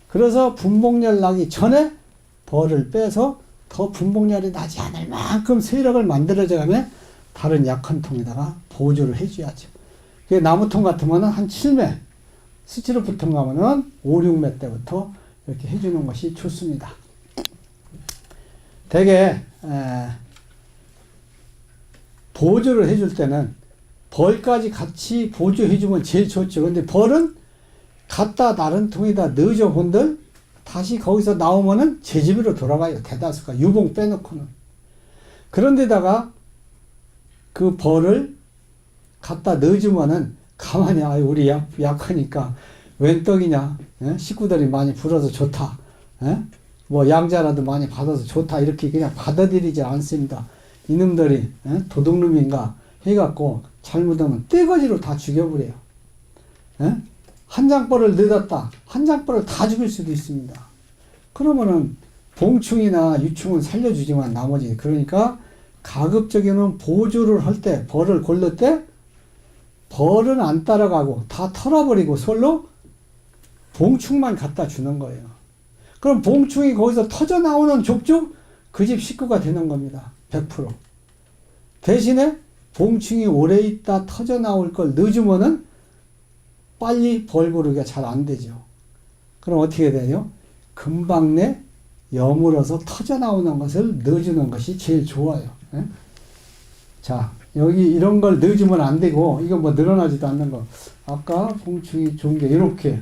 그래서 분봉년 나기 전에 벌을 빼서 더 분봉년이 나지 않을 만큼 세력을 만들어져 가면 다른 약한 통에다가 보조를 해줘야죠. 나무통 같으면 한 7매, 스티로폼 가면은 5, 6매 때부터 이렇게 해주는 것이 좋습니다. 대개 보조를 해줄 때는 벌까지 같이 보조해주면 제일 좋죠. 근데 벌은 갖다 다른 통에다 넣어줘 본들 다시 거기서 나오면은 제 집으로 돌아가요. 대다수가 유봉 빼놓고는. 그런데다가 그 벌을 갖다 넣어주면은 가만히 우리 약하니까 웬 떡이냐, 식구들이 많이 불어서 좋다, 뭐 양자라도 많이 받아서 좋다 이렇게 그냥 받아들이지 않습니다. 이놈들이 도둑놈인가 해갖고 잘못하면 떼거지로 다 죽여버려요. 한 장벌을 넣었다, 한 장벌을 다 죽일 수도 있습니다. 그러면은 봉충이나 유충은 살려주지만 나머지, 그러니까 가급적이면 보조를 할 때, 벌을 골를 때 벌은 안 따라가고 다 털어버리고 솔로 봉충만 갖다 주는 거예요. 그럼 봉충이 거기서 터져 나오는 족족 그 집 식구가 되는 겁니다. 100%. 대신에 봉충이 오래 있다 터져 나올 걸 넣어주면은 빨리 벌 고르기가 잘 안 되죠. 그럼 어떻게 되요? 금방 내 여물어서 터져 나오는 것을 넣어주는 것이 제일 좋아요. 자, 여기 이런 걸 넣어주면 안 되고, 이거 뭐 늘어나지도 않는 거. 아까 봉충이 좋은 게 이렇게.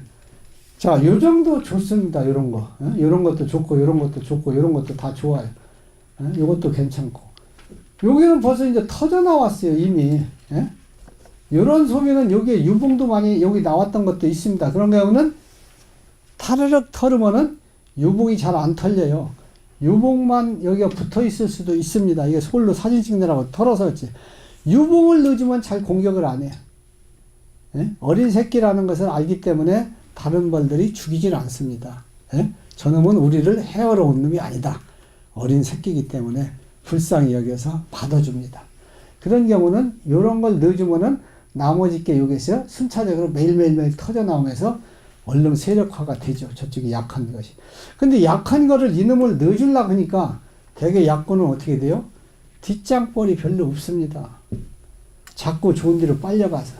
자, 요 정도 좋습니다. 요런 거. 요런 것도 좋고, 요런 것도 좋고, 요런 것도 다 좋아요. 요것도 괜찮고. 여기는 벌써 이제 터져 나왔어요, 이미. 요런 소비는 여기에 유봉도 많이 여기 나왔던 것도 있습니다. 그런 경우는 타르륵 털으면은 유봉이 잘 안 털려요. 유봉만 여기가 붙어 있을 수도 있습니다. 이게 솔로 사진 찍느라고 털어서 그렇지. 유봉을 넣어주면 잘 공격을 안 해요. 어린 새끼라는 것을 알기 때문에 다른 벌들이 죽이질 않습니다. 저놈은 우리를 해하러 온 놈이 아니다. 어린 새끼이기 때문에 불쌍히 여겨서 받아줍니다. 그런 경우는 이런 걸 넣어주면은 나머지 게 여기서 순차적으로 매일매일 터져 나오면서 얼른 세력화가 되죠. 저쪽이 약한 것이. 근데 약한 거를 이놈을 넣어주려고 하니까 대개 약군은 어떻게 돼요? 뒷장벌이 별로 없습니다. 자꾸 좋은 데로 빨려가서.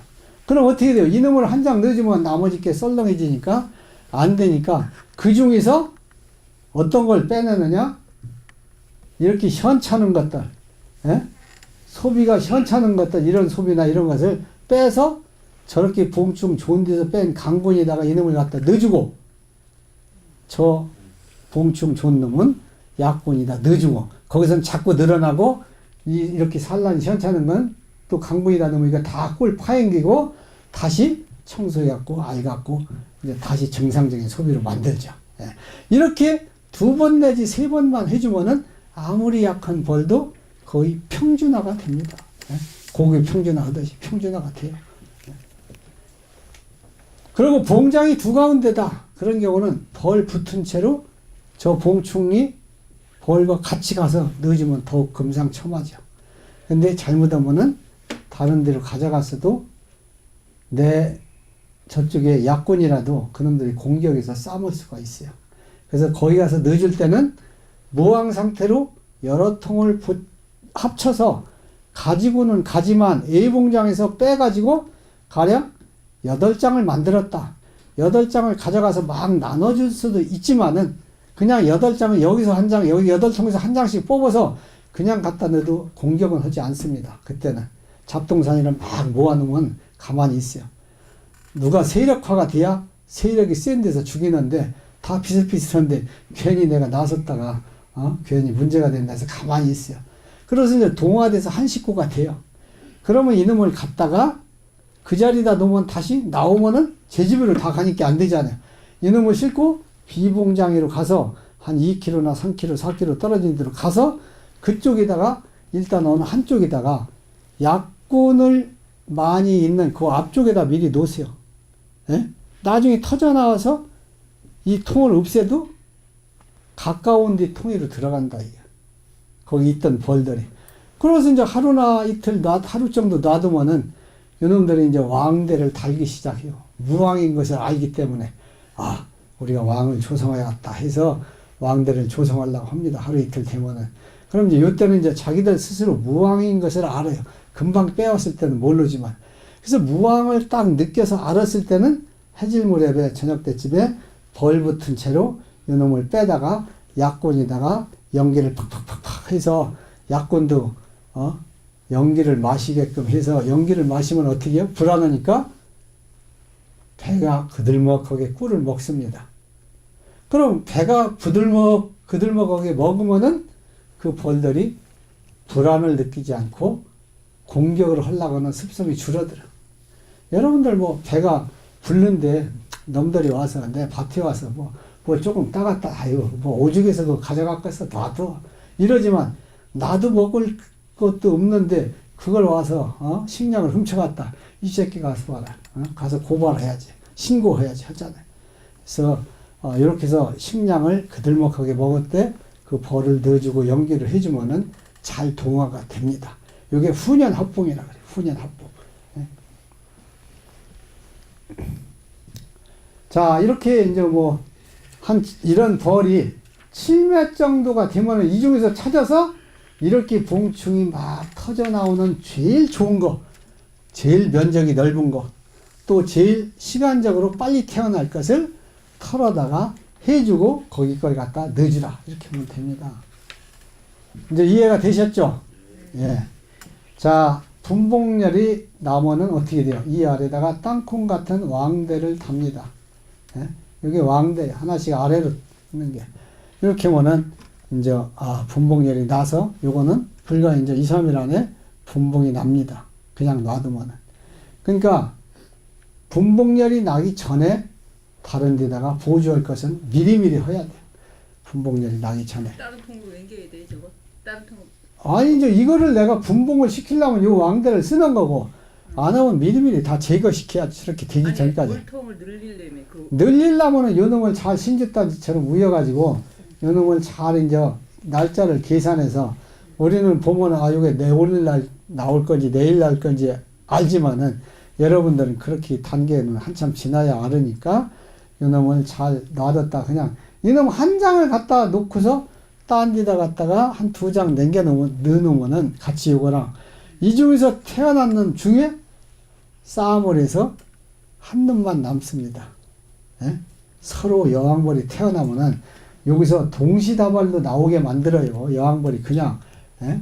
그럼 어떻게 돼요? 이놈을 한 장 넣어주면 나머지 게 썰렁해지니까 안 되니까 그 중에서 어떤 걸 빼내느냐? 이렇게 현찮은 것들, 소비가 현찮은 것들, 이런 소비나 이런 것을 빼서 저렇게 봉충 좋은 데서 뺀 강군에다가 이놈을 갖다 넣어주고, 저 봉충 좋은 놈은 약군에다 넣어주고, 거기서는 자꾸 늘어나고, 이렇게 산란이 현찮은 건 또 강군에다 넣으면 이거 다 꿀 파행기고, 다시 청소해갖고, 알갖고, 이제 다시 정상적인 소비로 만들죠. 이렇게 2번 내지 3번만 해주면은 아무리 약한 벌도 거의 평준화가 됩니다. 고기 평준화 하듯이 평준화가 돼요. 그리고 봉장이 두 가운데다. 그런 경우는 벌 붙은 채로 저 봉충이 벌과 같이 가서 넣어주면 더욱 금상첨화죠. 근데 잘못하면은 다른 데로 가져갔어도 내 저쪽에 약군이라도 그놈들이 공격해서 싸물 수가 있어요. 그래서 거기 가서 넣어줄 때는 무항 상태로 여러 통을 합쳐서 가지고는 가지만 A봉장에서 빼가지고 가령 8장을 만들었다. 8장을 가져가서 막 나눠줄 수도 있지만은 그냥 8장을 여기서 한 장, 여기 8통에서 한 장씩 뽑아서 그냥 갖다 넣어도 공격은 하지 않습니다. 그때는 잡동사니를 막 모아놓으면 가만히 있어요. 누가 세력화가 돼야 세력이 센 데서 죽이는데 다 비슷비슷한데 괜히 내가 나섰다가 괜히 문제가 된다 해서 가만히 있어요. 그래서 이제 동화돼서 한 식구가 돼요. 그러면 이놈을 갖다가 그 자리에다 놓으면 다시 나오면은 제 집으로 다 가니까 안 되잖아요. 이놈을 싣고 비봉장이로 가서 한 2km나 3km, 4km 떨어진 데로 가서 그쪽에다가 일단 어느 한쪽에다가 약군을 많이 있는 그 앞쪽에다 미리 놓으세요. 나중에 터져 나와서 이 통을 없애도 가까운 데 통으로 들어간다. 이게. 거기 있던 벌들이. 그러면서 이제 하루나 이틀, 하루 정도 놔두면은 이놈들이 이제 왕대를 달기 시작해요. 무왕인 것을 알기 때문에, 아, 우리가 왕을 조성해야겠다 해서 왕대를 조성하려고 합니다. 하루 이틀 되면은. 그럼 이제 이때는 이제 자기들 스스로 무왕인 것을 알아요. 금방 빼왔을 때는 모르지만. 그래서 무왕을 딱 느껴서 알았을 때는 해질 무렵에 저녁 때쯤에 벌 붙은 채로 이놈을 빼다가 약혼에다가 연기를 팍팍팍팍 해서 약혼도 연기를 마시게끔 해서 연기를 마시면 어떻게 해요? 불안하니까 배가 그들먹하게 꿀을 먹습니다. 그럼 배가 그들먹하게 먹으면은 그 벌들이 불안을 느끼지 않고 공격을 하려고 하는 습성이 줄어들어. 여러분들 뭐 배가 부른데 놈들이 와서 내 밭에 와서 뭐 조금 따갔다 아유 뭐 오죽에서 그거 가져갔겠어 놔둬 이러지만 나도 먹을 것도 없는데 그걸 와서 식량을 훔쳐갔다 이 새끼가 가서 봐라 가서 고발해야지 신고해야지 하잖아요. 그래서 이렇게 해서 식량을 그들먹하게 먹을 때 그 벌을 넣어주고 연기를 해주면은 잘 동화가 됩니다. 이게 훈연합봉이라 그래요. 훈연합봉. 예. 자, 이렇게 이제 뭐, 이런 벌이 7매 정도가 되면은 이 중에서 찾아서 이렇게 봉충이 막 터져 나오는 제일 좋은 거, 제일 면적이 넓은 거, 또 제일 시간적으로 빨리 태어날 것을 털어다가 해주고 거기 걸 갖다 넣어주라. 이렇게 하면 됩니다. 이제 이해가 되셨죠? 예. 자, 분봉열이 나오면은 어떻게 돼요? 이 아래다가 땅콩 같은 왕대를 답니다. 예? 여기 왕대 하나씩 아래로 있는 게 이렇게 하면은 이제 분봉열이 나서 요거는 불과 이제 2, 3일 안에 분봉이 납니다. 그냥 놔두면은. 그러니까 분봉열이 나기 전에 다른 데다가 보조할 것은 미리미리 해야 돼요. 분봉열이 나기 전에. 다른 통으로 옮겨야 돼 저거. 다른 통. 아니 이제 이거를 내가 분봉을 시키려면 요 왕대를 쓰는 거고 안 하면 미리미리 다 제거시켜야지 저렇게 되기 아니, 전까지. 물통을 늘리려면 늘리려면은 요 놈을 잘 신짓단지처럼 우여가지고 요 놈을 잘 이제 날짜를 계산해서 우리는 보면 요게 내일 날 나올 건지 내일 날 건지 알지만은 여러분들은 그렇게 단계는 한참 지나야 알으니까 요 놈을 잘 놔뒀다 그냥 이놈 한 장을 갖다 놓고서 딴 데다 갖다가 한 2장 넣어놓으면은 같이 요거랑 이 중에서 태어난 놈 중에 싸움을 해서 한 놈만 남습니다. 예? 서로 여왕벌이 태어나면은 여기서 동시다발로 나오게 만들어요. 여왕벌이 그냥 예?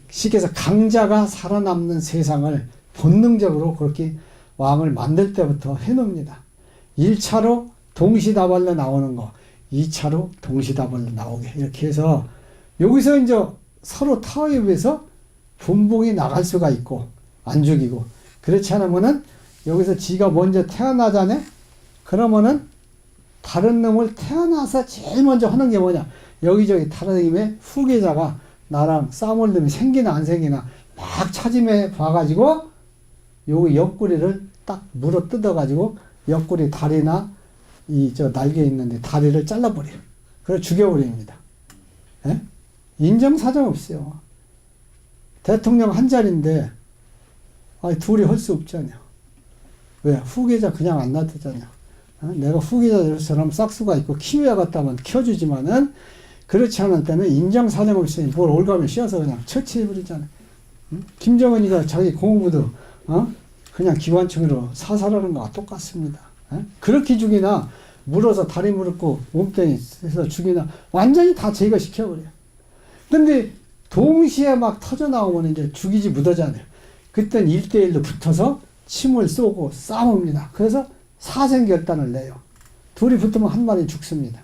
쉽게 해서 강자가 살아남는 세상을 본능적으로 그렇게 왕을 만들 때부터 해놓습니다. 1차로 동시다발로 나오는 거 2차로 동시다발로 나오게 이렇게 해서 여기서 이제 서로 타협해서 분봉이 나갈 수가 있고 안 죽이고 그렇지 않으면은 여기서 지가 먼저 태어나자네 그러면은 다른 놈을 태어나서 제일 먼저 하는 게 뭐냐 여기저기 타라님의 후계자가 나랑 싸움을 놈이 생기나 안 생기나 막 찾음해 봐가지고 요 옆구리를 딱 물어 뜯어가지고 옆구리 다리나 이 저 날개 있는데 다리를 잘라버려요. 그래서 죽여버립니다. 예? 인정사정 없어요. 대통령 한 자리인데 둘이 할 수 없잖아요. 왜? 후계자 그냥 안 놔두잖아요. 내가 후계자처럼 싹수가 있고 키워야겠다면 키워주지만은 그렇지 않을 때는 인정사정 없으니 뭘 올가면 씌워서 그냥 처치해버리잖아요. 응? 김정은이가 자기 공무도 그냥 기관총으로 사살하는 거와 똑같습니다. 그렇게 죽이나 물어서 다리 물었고 몸뚱이 해서 죽이나 완전히 다 제거시켜버려요. 근데 동시에 막 터져 나오면 이제 죽이지 못하잖아요. 그땐 1대1로 붙어서 침을 쏘고 싸웁니다. 그래서 사생결단을 내요. 둘이 붙으면 한 마리 죽습니다.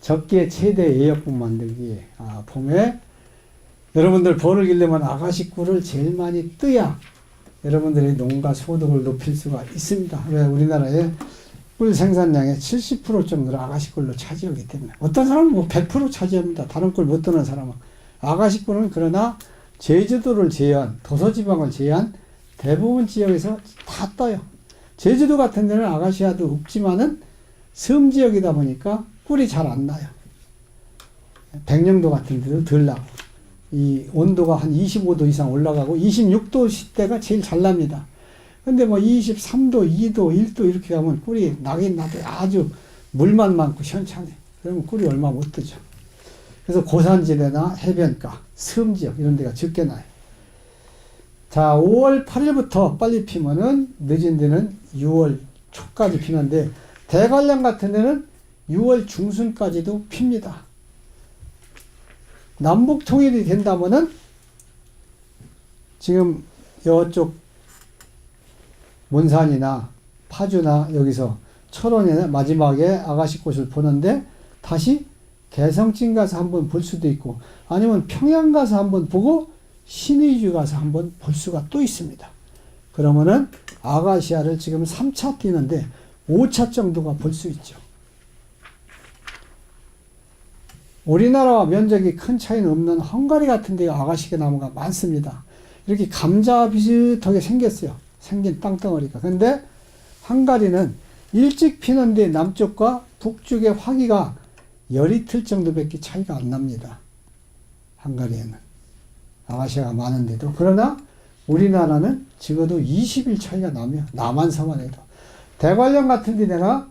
적기에 최대 예역분 만들기. 봄에 여러분들 벌을 기르려면 아가씨꿀을 제일 많이 떠야 여러분들의 농가 소득을 높일 수가 있습니다. 왜? 우리나라의 꿀 생산량의 70% 정도를 아가씨꿀로 차지하기 때문에 어떤 사람은 뭐 100% 차지합니다. 다른 꿀 못 뜨는 사람은. 아가씨꿀은 그러나 제주도를 제외한 도서지방을 제외한 대부분 지역에서 다 떠요. 제주도 같은 데는 아가씨아도 없지만은 섬 지역이다 보니까 꿀이 잘 안 나요. 백령도 같은 데도 덜 나고 이 온도가 한 25도 이상 올라가고 26도 때가 제일 잘 납니다. 근데 뭐 23도, 2도, 1도 이렇게 가면 꿀이 나긴 나도 아주 물만 많고 시원찮아요. 그러면 꿀이 얼마 못 뜨죠. 그래서 고산지대나 해변가, 섬지역 이런 데가 적게 나요. 자, 5월 8일부터 빨리 피면은 늦은 데는 6월 초까지 피는데 대관령 같은 데는 6월 중순까지도 핍니다. 남북 통일이 된다면은 지금 이쪽 몬산이나 파주나 여기서 철원에 마지막에 아가씨꽃을 보는데 다시 개성진 가서 한번 볼 수도 있고 아니면 평양 가서 한번 보고 신의주 가서 한번 볼 수가 또 있습니다. 그러면은 아가시아를 지금 3차 뛰는데 5차 정도가 볼 수 있죠. 우리나라와 면적이 큰 차이는 없는 헝가리 같은 데 아가시아 나무가 많습니다. 이렇게 감자 비슷하게 생겼어요. 생긴 땅덩어리가. 근데 헝가리는 일찍 피는데 남쪽과 북쪽의 화기가 열이틀 정도밖에 차이가 안 납니다. 헝가리에는. 아가시아가 많은데도. 그러나 우리나라는 적어도 20일 차이가 나며 남한서만 해도. 대관령 같은 데 내가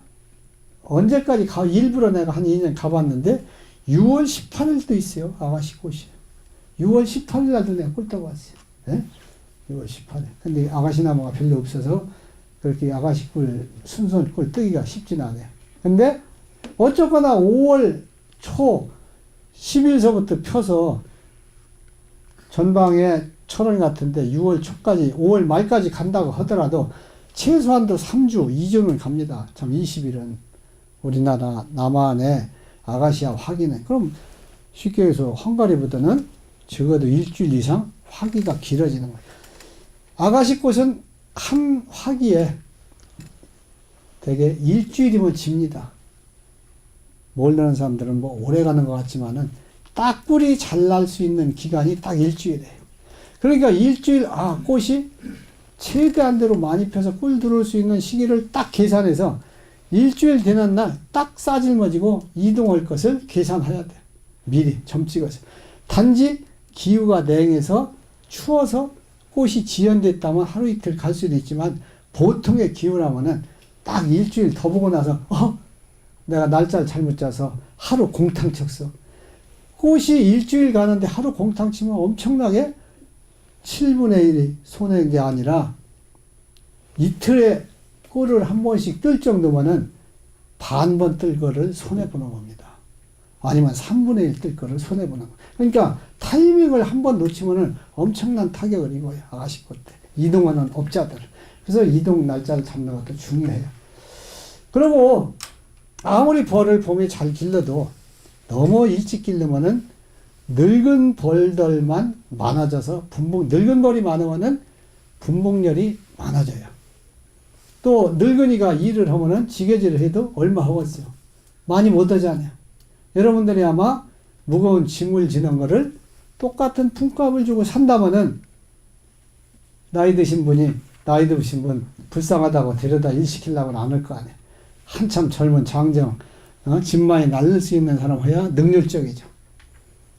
언제까지 일부러 내가 한 2년 가봤는데 6월 18일도 있어요. 아가씨 꽃이. 6월 18일 날도 내가 꿀 따고 왔어요. 네? 6월 18일. 근데 아가씨 나무가 별로 없어서 그렇게 아가씨 꿀, 순선 꿀 뜨기가 쉽진 않아요. 근데 어쨌거나 5월 초 10일서부터 펴서 전방에 철원 같은데 6월 초까지, 5월 말까지 간다고 하더라도 최소한도 3주, 2주는 갑니다. 참 20일은 우리나라 남한의 아가시아 화기는. 그럼 쉽게 해서 헝가리보다는 적어도 일주일 이상 화기가 길어지는 거예요. 아가씨 꽃은 한 화기에 대개 일주일이면 집니다. 모르는 사람들은 뭐 오래 가는 것 같지만은 딱 꿀이 잘 날 수 있는 기간이 딱 일주일이에요. 그러니까 일주일, 꽃이 최대한대로 많이 펴서 꿀 들어올 수 있는 시기를 딱 계산해서 일주일 되는 날 딱 싸질머지고 이동할 것을 계산해야 돼요. 미리 점 찍어서. 단지 기후가 냉해서 추워서 꽃이 지연됐다면 하루 이틀 갈 수도 있지만 보통의 기후라면은 딱 일주일 더 보고 나서 내가 날짜를 잘못 짜서 하루 공탕 쳤어. 꽃이 일주일 가는데 하루 공탕 치면 엄청나게 7분의 1이 손해인 게 아니라 이틀에 꿀을 한 번씩 뜰 정도면은 반번 뜰 거를 손해보는 겁니다. 아니면 3분의 1 뜰 거를 손해보는 겁니다. 그러니까 타이밍을 한 번 놓치면은 엄청난 타격을 입어요. 아가씨 꽃 때. 이동하는 업자들. 그래서 이동 날짜를 잡는 것도 중요해요. 그리고 아무리 벌을 봄에 잘 길러도 너무 일찍 길르면은 늙은 벌들만 많아져서 늙은 벌이 많으면은 분봉열이 많아져요. 또 늙은이가 일을 하면은 지게질을 해도 얼마 하겠어요. 많이 못 하잖아요. 여러분들이 아마 무거운 짐을 지는 거를 똑같은 품값을 주고 산다면은 나이 드신 분 불쌍하다고 데려다 일 시키려고는 안 할 거 아니에요. 한참 젊은 장정, 짐 많이 날릴 수 있는 사람 해야 능률적이죠.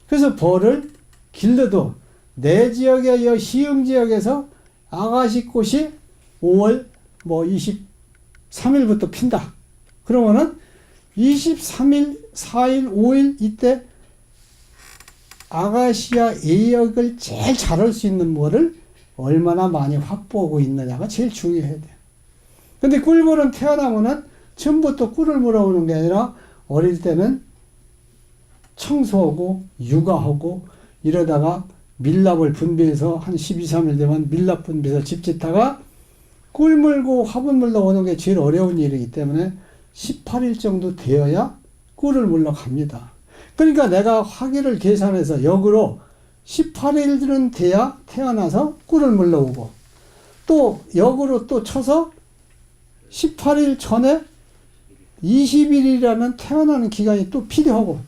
그래서 벌을 길러도 내 지역의 시흥 지역에서 아가씨 꽃이 5월 23일부터 핀다. 그러면은 23일, 4일, 5일 이때 아가시아 예역을 제일 잘할 수 있는 뭐를 얼마나 많이 확보하고 있느냐가 제일 중요해야 돼요. 근데 꿀벌은 태어나면은 처음부터 꿀을 물어오는 게 아니라 어릴 때는 청소하고 육아하고 이러다가 밀랍을 분비해서 한 12, 3일 되면 밀랍 분비해서 집 짓다가 꿀 물고 화분 물러 오는 게 제일 어려운 일이기 때문에 18일 정도 되어야 꿀을 물러 갑니다. 그러니까 내가 화기를 계산해서 역으로 18일은 돼야 태어나서 꿀을 물러 오고 또 역으로 또 쳐서 18일 전에 20일이라는 태어나는 기간이 또 필요하고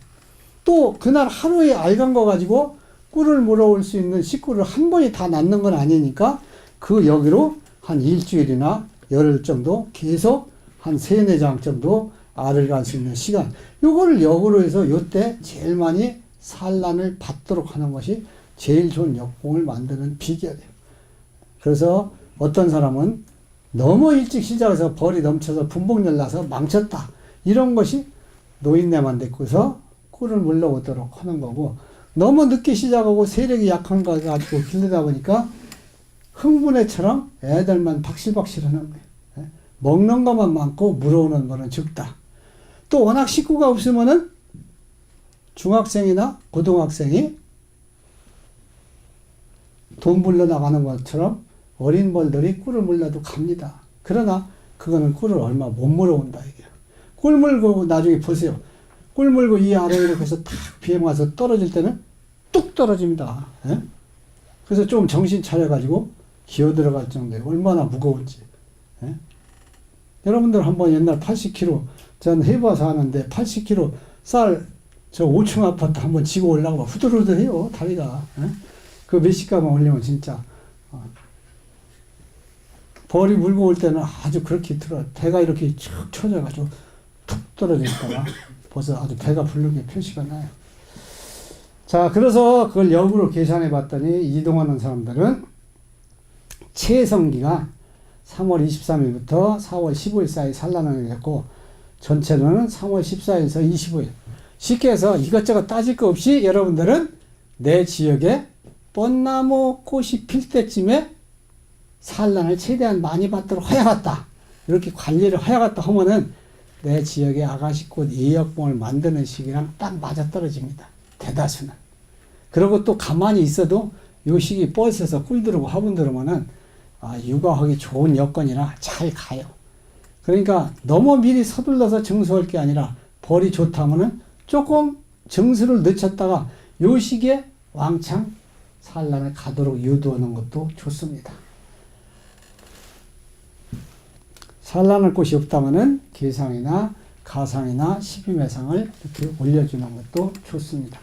또 그날 하루에 알간 거 가지고 꿀을 물어올 수 있는 식구를 한 번에 다 낳는 건 아니니까 그 여기로 한 일주일이나 열흘 정도 계속 한 3-4장 정도 알을 갈 수 있는 시간 요거를 역으로 해서 요때 제일 많이 산란을 받도록 하는 것이 제일 좋은 역봉을 만드는 비결이에요. 그래서 어떤 사람은 너무 일찍 시작해서 벌이 넘쳐서 분봉열 나서 망쳤다. 이런 것이 노인네만 됐고서 꿀을 물러오도록 하는 거고, 너무 늦게 시작하고 세력이 약한 거 가지고 길르다 보니까 흥분해처럼 애들만 박실박실 하는 거예요. 예? 먹는 것만 많고 물어오는 거는 적다. 또 워낙 식구가 없으면은 중학생이나 고등학생이 돈 불러 나가는 것처럼 어린 벌들이 꿀을 물러도 갑니다. 그러나 그거는 꿀을 얼마 못 물어온다 이게요. 꿀 물고 나중에 보세요. 꿀 물고 이 아래에 이렇게 해서 탁 비행 와서 떨어질 때는 뚝 떨어집니다. 예? 그래서 좀 정신 차려가지고 기어 들어갈 정도에 얼마나 무거운지. 예? 여러분들 한번 옛날 80kg 전 해봐서 하는데 80kg 쌀 저 5층 아파트 한번 지고 올라가면 후들후들해요 다리가. 예? 그 몇시가만 올리면 진짜 벌이 물고 올 때는 아주 그렇게 들어 배가 이렇게 쭉 쳐져가지고 툭 떨어지니까 벌써 아주 배가 부르게 표시가 나요. 자, 그래서 그걸 역으로 계산해 봤더니 이동하는 사람들은 최성기가 3월 23일부터 4월 15일 사이 산란을 했고, 전체는 3월 14일에서 25일. 쉽게 해서 이것저것 따질 거 없이 여러분들은 내 지역에 뻔나무 꽃이 필 때쯤에 산란을 최대한 많이 받도록 해야겠다. 이렇게 관리를 해야겠다 하면은 내 지역의 아가씨꽃 예역봉을 만드는 시기랑 딱 맞아떨어집니다. 대다수는. 그리고 또 가만히 있어도 요 시기 버스에서 꿀 들어오고 화분 들어오면은 육아하기 좋은 여건이라 잘 가요. 그러니까 너무 미리 서둘러서 정수할 게 아니라 벌이 좋다면은 조금 정수를 늦췄다가 요 시기에 왕창 산란을 가도록 유도하는 것도 좋습니다. 산란할 곳이 없다면은 계상이나 가상이나 12매상을 이렇게 올려주는 것도 좋습니다.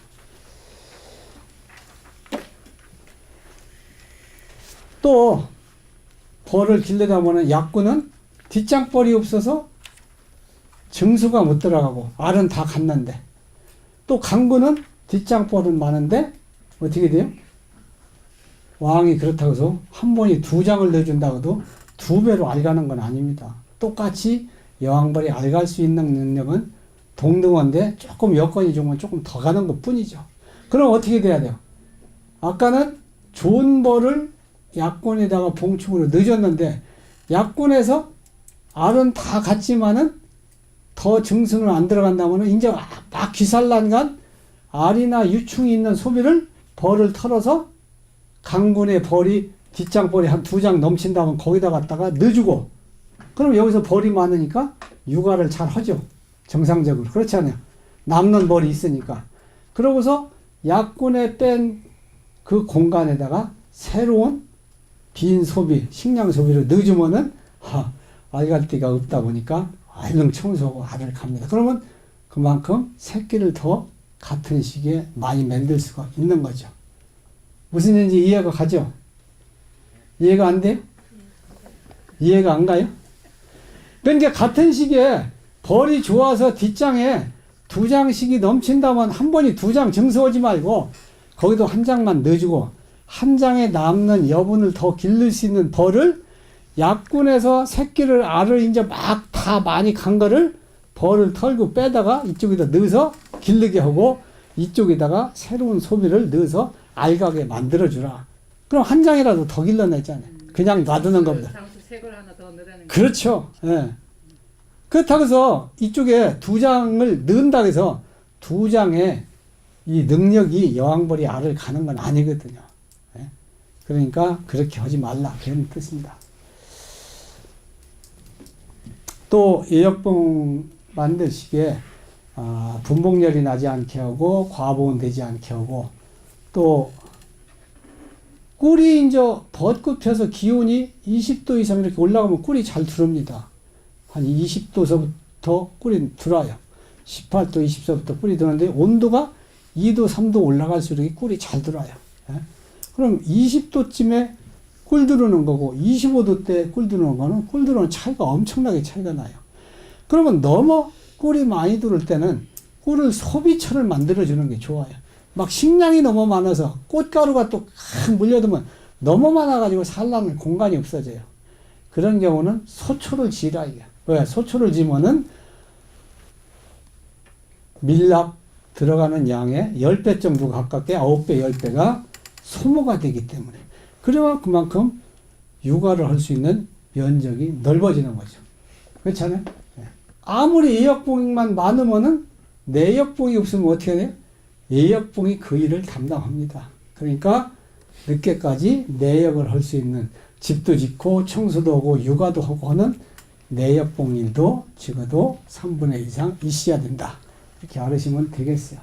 또 벌을 길르다 보면 약구는 뒷장벌이 없어서 정수가 못 들어가고 알은 다 갔는데, 또 강구는 뒷장벌은 많은데 어떻게 돼요? 왕이 그렇다고 해서 한 번에 2장을 넣어준다고 해도 2배로 알가는 건 아닙니다. 똑같이 여왕벌이 알갈 수 있는 능력은 동등한데 조금 여건이 좋으면 조금 더 가는 것 뿐이죠. 그럼 어떻게 돼야 돼요? 아까는 좋은 벌을 약군에다가 봉축으로 넣어줬는데 약군에서 알은 다 갔지만은 더 정수는 안 들어간다면 이제 막 기산란간 알이나 유충이 있는 소비를 벌을 털어서 강군의 벌이 뒷장벌이 한 2장 넘친다면 거기다 갖다가 넣어주고, 그럼 여기서 벌이 많으니까 육아를 잘 하죠. 정상적으로. 그렇지 않아요? 남는 벌이 있으니까. 그러고서 약군에 뺀 그 공간에다가 새로운 빈 소비, 식량 소비를 넣어주면은 알갈 데가 없다 보니까 얼른 청소하고 알을 갑니다. 그러면 그만큼 새끼를 더 같은 시기에 많이 만들 수가 있는 거죠. 무슨 얘기인지 이해가 가죠? 이해가 안 돼요? 이해가 안 가요? 그러니까 같은 시기에 벌이 좋아서 뒷장에 2장씩이 넘친다면 한 번에 2장 정수하지 말고 거기도 1장만 넣어주고, 1장에 남는 여분을 더 기를 수 있는 벌을 약군에서 새끼를 알을 이제 막 다 많이 간 거를 벌을 털고 빼다가 이쪽에다 넣어서 기르게 하고 이쪽에다가 새로운 소비를 넣어서 알가게 만들어주라. 그럼 1장이라도 더 길러내잖아요. 그냥 놔두는 겁니다. 장수 색을 하나 더 넣으라는 그렇죠. 예. 그렇다고 해서 이쪽에 2장을 넣는다고 해서 2장에 이 능력이 여왕벌이 알을 가는 건 아니거든요. 예. 그러니까 그렇게 하지 말라 그런 뜻입니다. 또 예역봉 만들 시기에 분봉열이 나지 않게 하고 과보온 되지 않게 하고, 또 꿀이 이제 벚꽃 펴서 기온이 20도 이상 이렇게 올라가면 꿀이 잘 들어옵니다. 한 20도서부터 꿀이 들어와요. 18도, 20도부터 꿀이 들어오는데 온도가 2도, 3도 올라갈수록 꿀이 잘 들어와요. 예? 그럼 20도쯤에 꿀 들어오는 거고 25도 때 꿀 들어오는 거는 꿀 들어오는 차이가 엄청나게 차이가 나요. 그러면 너무 꿀이 많이 들어올 때는 꿀을 소비처를 만들어주는 게 좋아요. 막 식량이 너무 많아서 꽃가루가 또 막 물려들면 너무 많아가지고 살라는 공간이 없어져요. 그런 경우는 소초를 지라 이게. 왜? 소초를 지면은 밀랍 들어가는 양의 10배 정도 가깝게 9배, 10배가 소모가 되기 때문에. 그래야 그만큼 육아를 할 수 있는 면적이 넓어지는 거죠. 그렇잖아요? 아무리 예역봉만 많으면은 내역봉이 없으면 어떻게 해야 돼요? 예역봉이 그 일을 담당합니다. 그러니까 늦게까지 내역을 할 수 있는 집도 짓고 청소도 하고 육아도 하고 하는 내역봉 일도 적어도 3분의 2 이상 있어야 된다. 이렇게 알으시면 되겠어요.